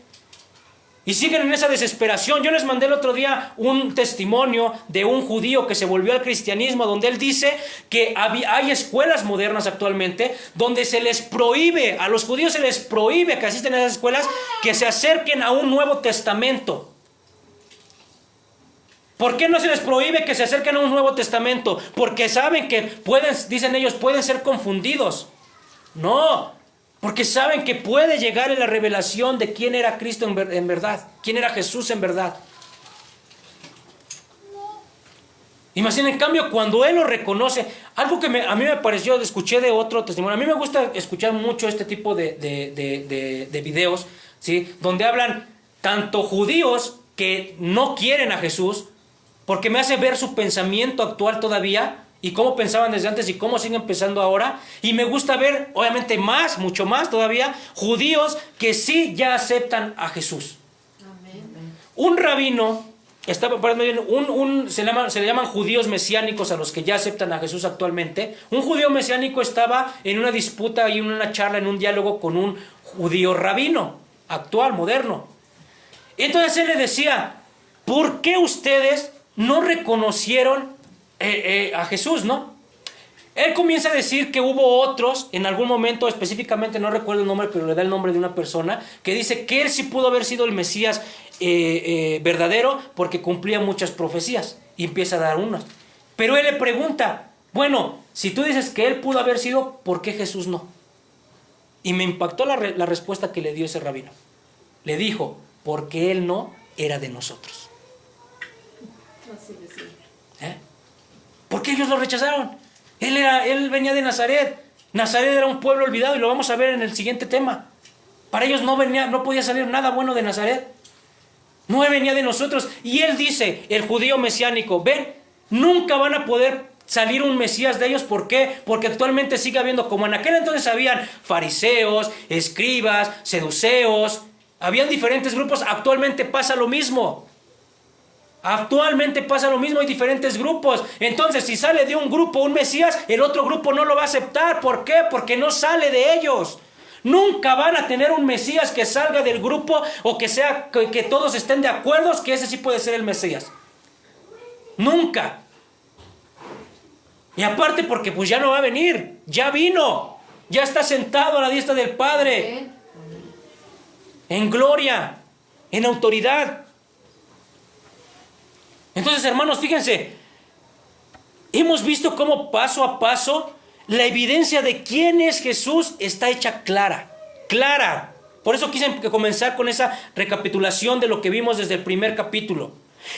Y siguen en esa desesperación. Yo les mandé el otro día un testimonio de un judío que se volvió al cristianismo, donde él dice que hay escuelas modernas actualmente donde se les prohíbe, a los judíos se les prohíbe que asisten a esas escuelas, que se acerquen a un Nuevo Testamento. ¿Por qué no se les prohíbe que se acerquen a un Nuevo Testamento? Porque saben que dicen ellos, pueden ser confundidos. No. Porque saben que puede llegar en la revelación de quién era Cristo en verdad. Quién era Jesús en verdad. Imaginen, en cambio, cuando Él lo reconoce. Algo que a mí me pareció, escuché de otro testimonio. A mí me gusta escuchar mucho este tipo de videos, ¿sí? Donde hablan tanto judíos que no quieren a Jesús. Porque me hace ver su pensamiento actual todavía. y cómo pensaban desde antes y cómo siguen pensando ahora. Y me gusta ver, obviamente más, mucho más todavía, judíos que sí ya aceptan a Jesús. Amén. Un rabino, se le llaman judíos mesiánicos a los que ya aceptan a Jesús actualmente. Un judío mesiánico estaba en una disputa y en una charla, en un diálogo con un judío rabino, actual, moderno. Entonces él le decía, ¿por qué ustedes no reconocieron a Jesús, no? Él comienza a decir que hubo otros, en algún momento específicamente, no recuerdo el nombre, pero le da el nombre de una persona, que dice que él sí pudo haber sido el Mesías verdadero porque cumplía muchas profecías, y empieza a dar unas. Pero él le pregunta, bueno, si tú dices que él pudo haber sido, ¿por qué Jesús no? Y me impactó la respuesta que le dio ese rabino. Le dijo, porque él no era de nosotros. Así de simple. ¿Por qué ellos lo rechazaron? Él venía de Nazaret. Nazaret era un pueblo olvidado y lo vamos a ver en el siguiente tema. Para ellos no podía salir nada bueno de Nazaret. No venía de nosotros. Y él dice, el judío mesiánico, ven, nunca van a poder salir un Mesías de ellos. ¿Por qué? Porque actualmente sigue habiendo, como en aquel entonces habían fariseos, escribas, seduceos, habían diferentes grupos. Actualmente pasa lo mismo. Actualmente pasa lo mismo, hay diferentes grupos. Entonces, si sale de un grupo un Mesías, el otro grupo no lo va a aceptar. ¿Por qué? Porque no sale de ellos. Nunca van a tener un Mesías que salga del grupo o que sea que todos estén de acuerdo que ese sí puede ser el Mesías. Nunca. Y aparte porque pues ya no va a venir, ya vino, ya está sentado a la diestra del Padre, Amén. en gloria, en autoridad. Entonces, hermanos, fíjense, hemos visto cómo paso a paso la evidencia de quién es Jesús está hecha clara, clara. Por eso quise comenzar con esa recapitulación de lo que vimos desde el primer capítulo.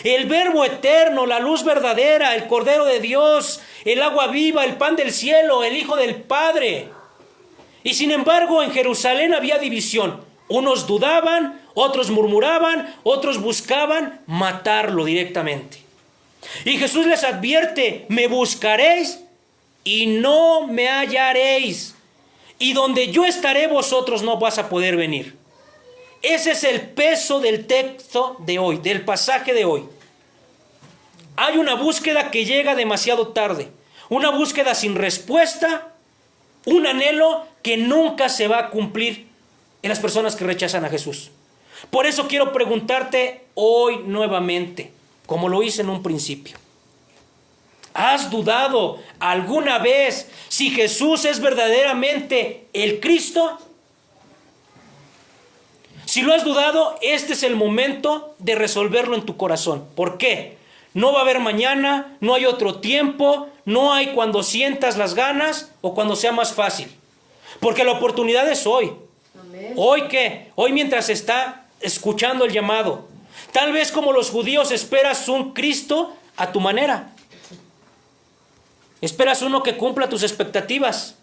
El Verbo eterno, la luz verdadera, el Cordero de Dios, el agua viva, el pan del cielo, el Hijo del Padre. Y sin embargo, en Jerusalén había división. Unos dudaban, otros murmuraban, otros buscaban matarlo directamente. Y Jesús les advierte, me buscaréis y no me hallaréis. Y donde yo estaré, vosotros no vas a poder venir. Ese es el peso del texto de hoy, del pasaje de hoy. Hay una búsqueda que llega demasiado tarde. Una búsqueda sin respuesta. Un anhelo que nunca se va a cumplir en las personas que rechazan a Jesús. Por eso quiero preguntarte hoy nuevamente, como lo hice en un principio. ¿Has dudado alguna vez si Jesús es verdaderamente el Cristo? Si lo has dudado, este es el momento de resolverlo en tu corazón. ¿Por qué? No va a haber mañana, no hay otro tiempo, no hay cuando sientas las ganas o cuando sea más fácil. Porque la oportunidad es hoy. Amén. ¿Hoy qué? Hoy mientras está escuchando el llamado. Tal vez como los judíos esperas un Cristo a tu manera. Esperas uno que cumpla tus expectativas.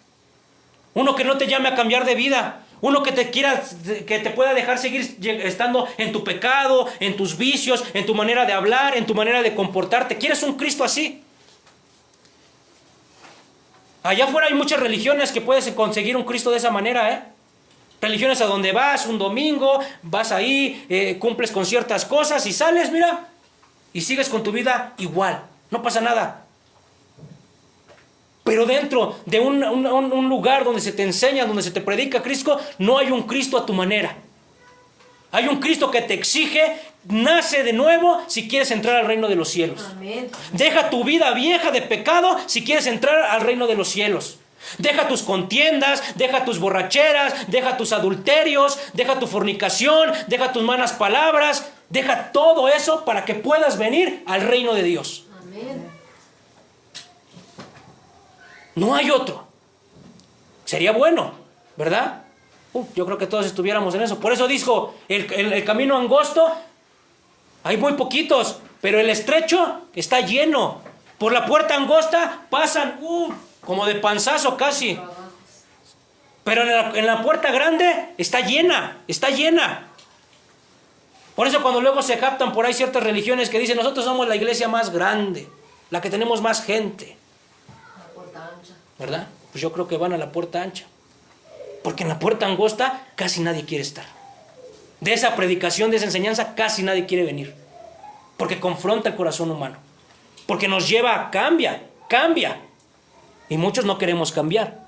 Uno que no te llame a cambiar de vida. Uno que te pueda dejar seguir estando en tu pecado, en tus vicios, en tu manera de hablar, en tu manera de comportarte. ¿Quieres un Cristo así? Allá afuera hay muchas religiones que puedes conseguir un Cristo de esa manera, Religiones a donde vas un domingo, vas ahí, cumples con ciertas cosas y sales, mira, y sigues con tu vida igual, no pasa nada. Pero dentro de un lugar donde se te enseña, donde se te predica Cristo, no hay un Cristo a tu manera. Hay un Cristo que te exige, nace de nuevo si quieres entrar al reino de los cielos. Amén. Deja tu vida vieja de pecado si quieres entrar al reino de los cielos. Deja tus contiendas, deja tus borracheras, deja tus adulterios, deja tu fornicación, deja tus malas palabras, deja todo eso para que puedas venir al reino de Dios. Amén. No hay otro. Sería bueno, ¿verdad? Yo creo que todos estuviéramos en eso. Por eso dijo, el camino angosto, hay muy poquitos, pero el estrecho está lleno. Por la puerta angosta pasan, como de panzazo casi. Pero en la puerta grande está llena, está llena. Por eso cuando luego se captan por ahí ciertas religiones que dicen, nosotros somos la iglesia más grande, la que tenemos más gente. ¿verdad? Pues yo creo que van a la puerta ancha. Porque en la puerta angosta casi nadie quiere estar. De esa predicación, de esa enseñanza, casi nadie quiere venir. Porque confronta el corazón humano. Porque nos lleva a cambia. Y muchos no queremos cambiar.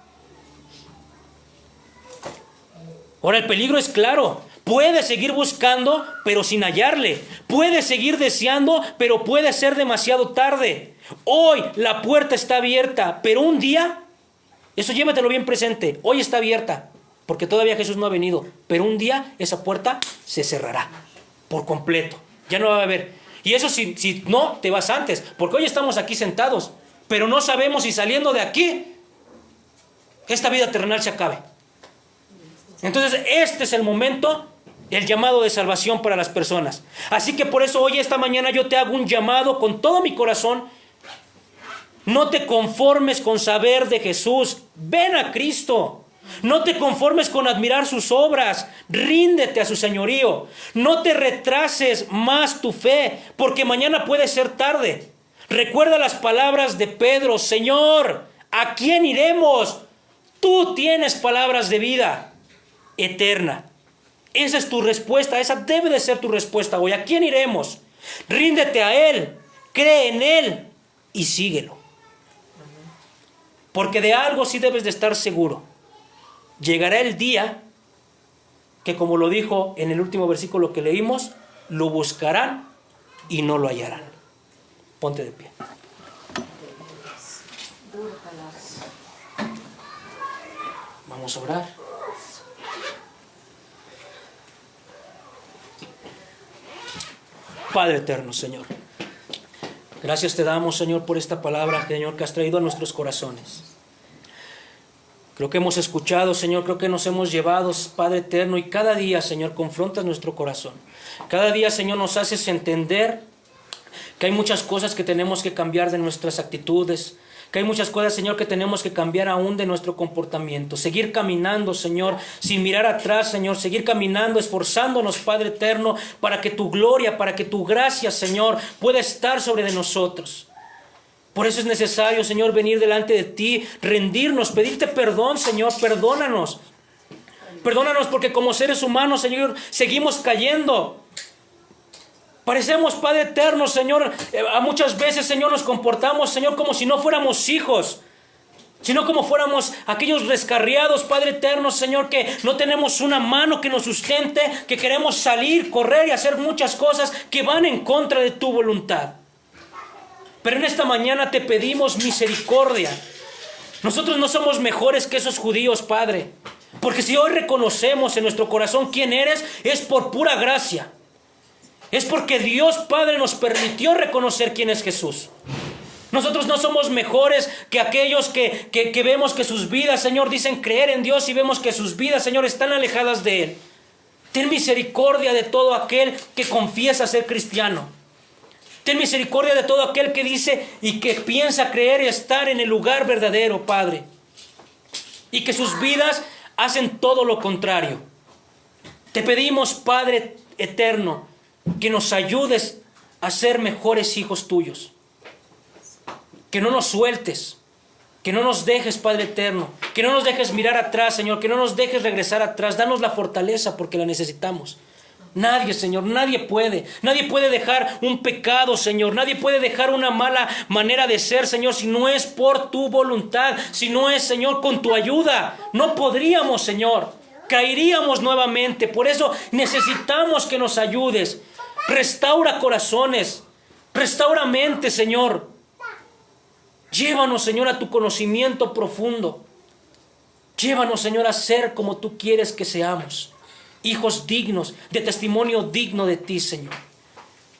Ahora el peligro es claro. Puedes seguir buscando, pero sin hallarle. Puedes seguir deseando, pero puede ser demasiado tarde. Hoy la puerta está abierta, pero un día, eso llévatelo bien presente, hoy está abierta, porque todavía Jesús no ha venido, pero un día esa puerta se cerrará por completo. Ya no va a haber. Y eso si no, te vas antes, porque hoy estamos aquí sentados, pero no sabemos si saliendo de aquí, esta vida terrenal se acabe. Entonces este es el momento, el llamado de salvación para las personas. Así que por eso hoy, esta mañana, yo te hago un llamado con todo mi corazón. No te conformes con saber de Jesús. Ven a Cristo. No te conformes con admirar sus obras. Ríndete a su señorío. No te retrases más tu fe, porque mañana puede ser tarde. Recuerda las palabras de Pedro: Señor, ¿a quién iremos? Tú tienes palabras de vida eterna. Esa es tu respuesta, esa debe de ser tu respuesta hoy. ¿A quién iremos? Ríndete a Él, cree en Él y síguelo. Porque de algo sí debes de estar seguro. Llegará el día que, como lo dijo en el último versículo que leímos, lo buscarán y no lo hallarán. Ponte de pie. Vamos a orar. Padre eterno, Señor, gracias te damos, Señor, por esta palabra, Señor, que has traído a nuestros corazones. Creo que hemos escuchado, Señor, creo que nos hemos llevado, Padre eterno, y cada día, Señor, confrontas nuestro corazón. Cada día, Señor, nos haces entender que hay muchas cosas que tenemos que cambiar de nuestras actitudes, que hay muchas cosas, Señor, que tenemos que cambiar aún de nuestro comportamiento. Seguir caminando, Señor, sin mirar atrás, Señor. Seguir caminando, esforzándonos, Padre eterno, para que tu gloria, para que tu gracia, Señor, pueda estar sobre de nosotros. Por eso es necesario, Señor, venir delante de ti, rendirnos, pedirte perdón, Señor. Perdónanos. Perdónanos porque como seres humanos, Señor, seguimos cayendo. Parecemos, Padre eterno, Señor, a muchas veces, Señor, nos comportamos, Señor, como si no fuéramos hijos, sino como fuéramos aquellos descarriados, Padre eterno, Señor, que no tenemos una mano que nos sustente, que queremos salir, correr y hacer muchas cosas que van en contra de tu voluntad. Pero en esta mañana te pedimos misericordia. Nosotros no somos mejores que esos judíos, Padre, porque si hoy reconocemos en nuestro corazón quién eres, es por pura gracia. Es porque Dios Padre nos permitió reconocer quién es Jesús. Nosotros no somos mejores que aquellos que vemos que sus vidas, Señor, dicen creer en Dios y vemos que sus vidas, Señor, están alejadas de Él. Ten misericordia de todo aquel que confiesa ser cristiano. Ten misericordia de todo aquel que dice y que piensa creer y estar en el lugar verdadero, Padre. Y que sus vidas hacen todo lo contrario. Te pedimos, Padre eterno, que nos ayudes a ser mejores hijos tuyos. Que no nos sueltes. Que no nos dejes, Padre eterno. Que no nos dejes mirar atrás, Señor. Que no nos dejes regresar atrás. Danos la fortaleza porque la necesitamos. Nadie, Señor, nadie puede. Nadie puede dejar un pecado, Señor. Nadie puede dejar una mala manera de ser, Señor, si no es por tu voluntad. Si no es, Señor, con tu ayuda. No podríamos, Señor. Caeríamos nuevamente. Por eso necesitamos que nos ayudes. Restaura corazones, restaura mente, Señor. Llévanos, Señor, a tu conocimiento profundo. Llévanos, Señor, a ser como tú quieres que seamos. Hijos dignos, de testimonio digno de ti, Señor.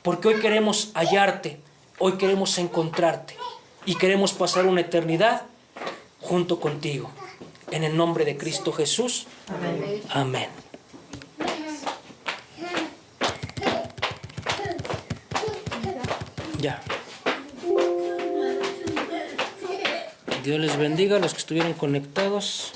Porque hoy queremos hallarte, hoy queremos encontrarte y queremos pasar una eternidad junto contigo. En el nombre de Cristo Jesús. Amén. Amén. Ya. Dios les bendiga a los que estuvieron conectados.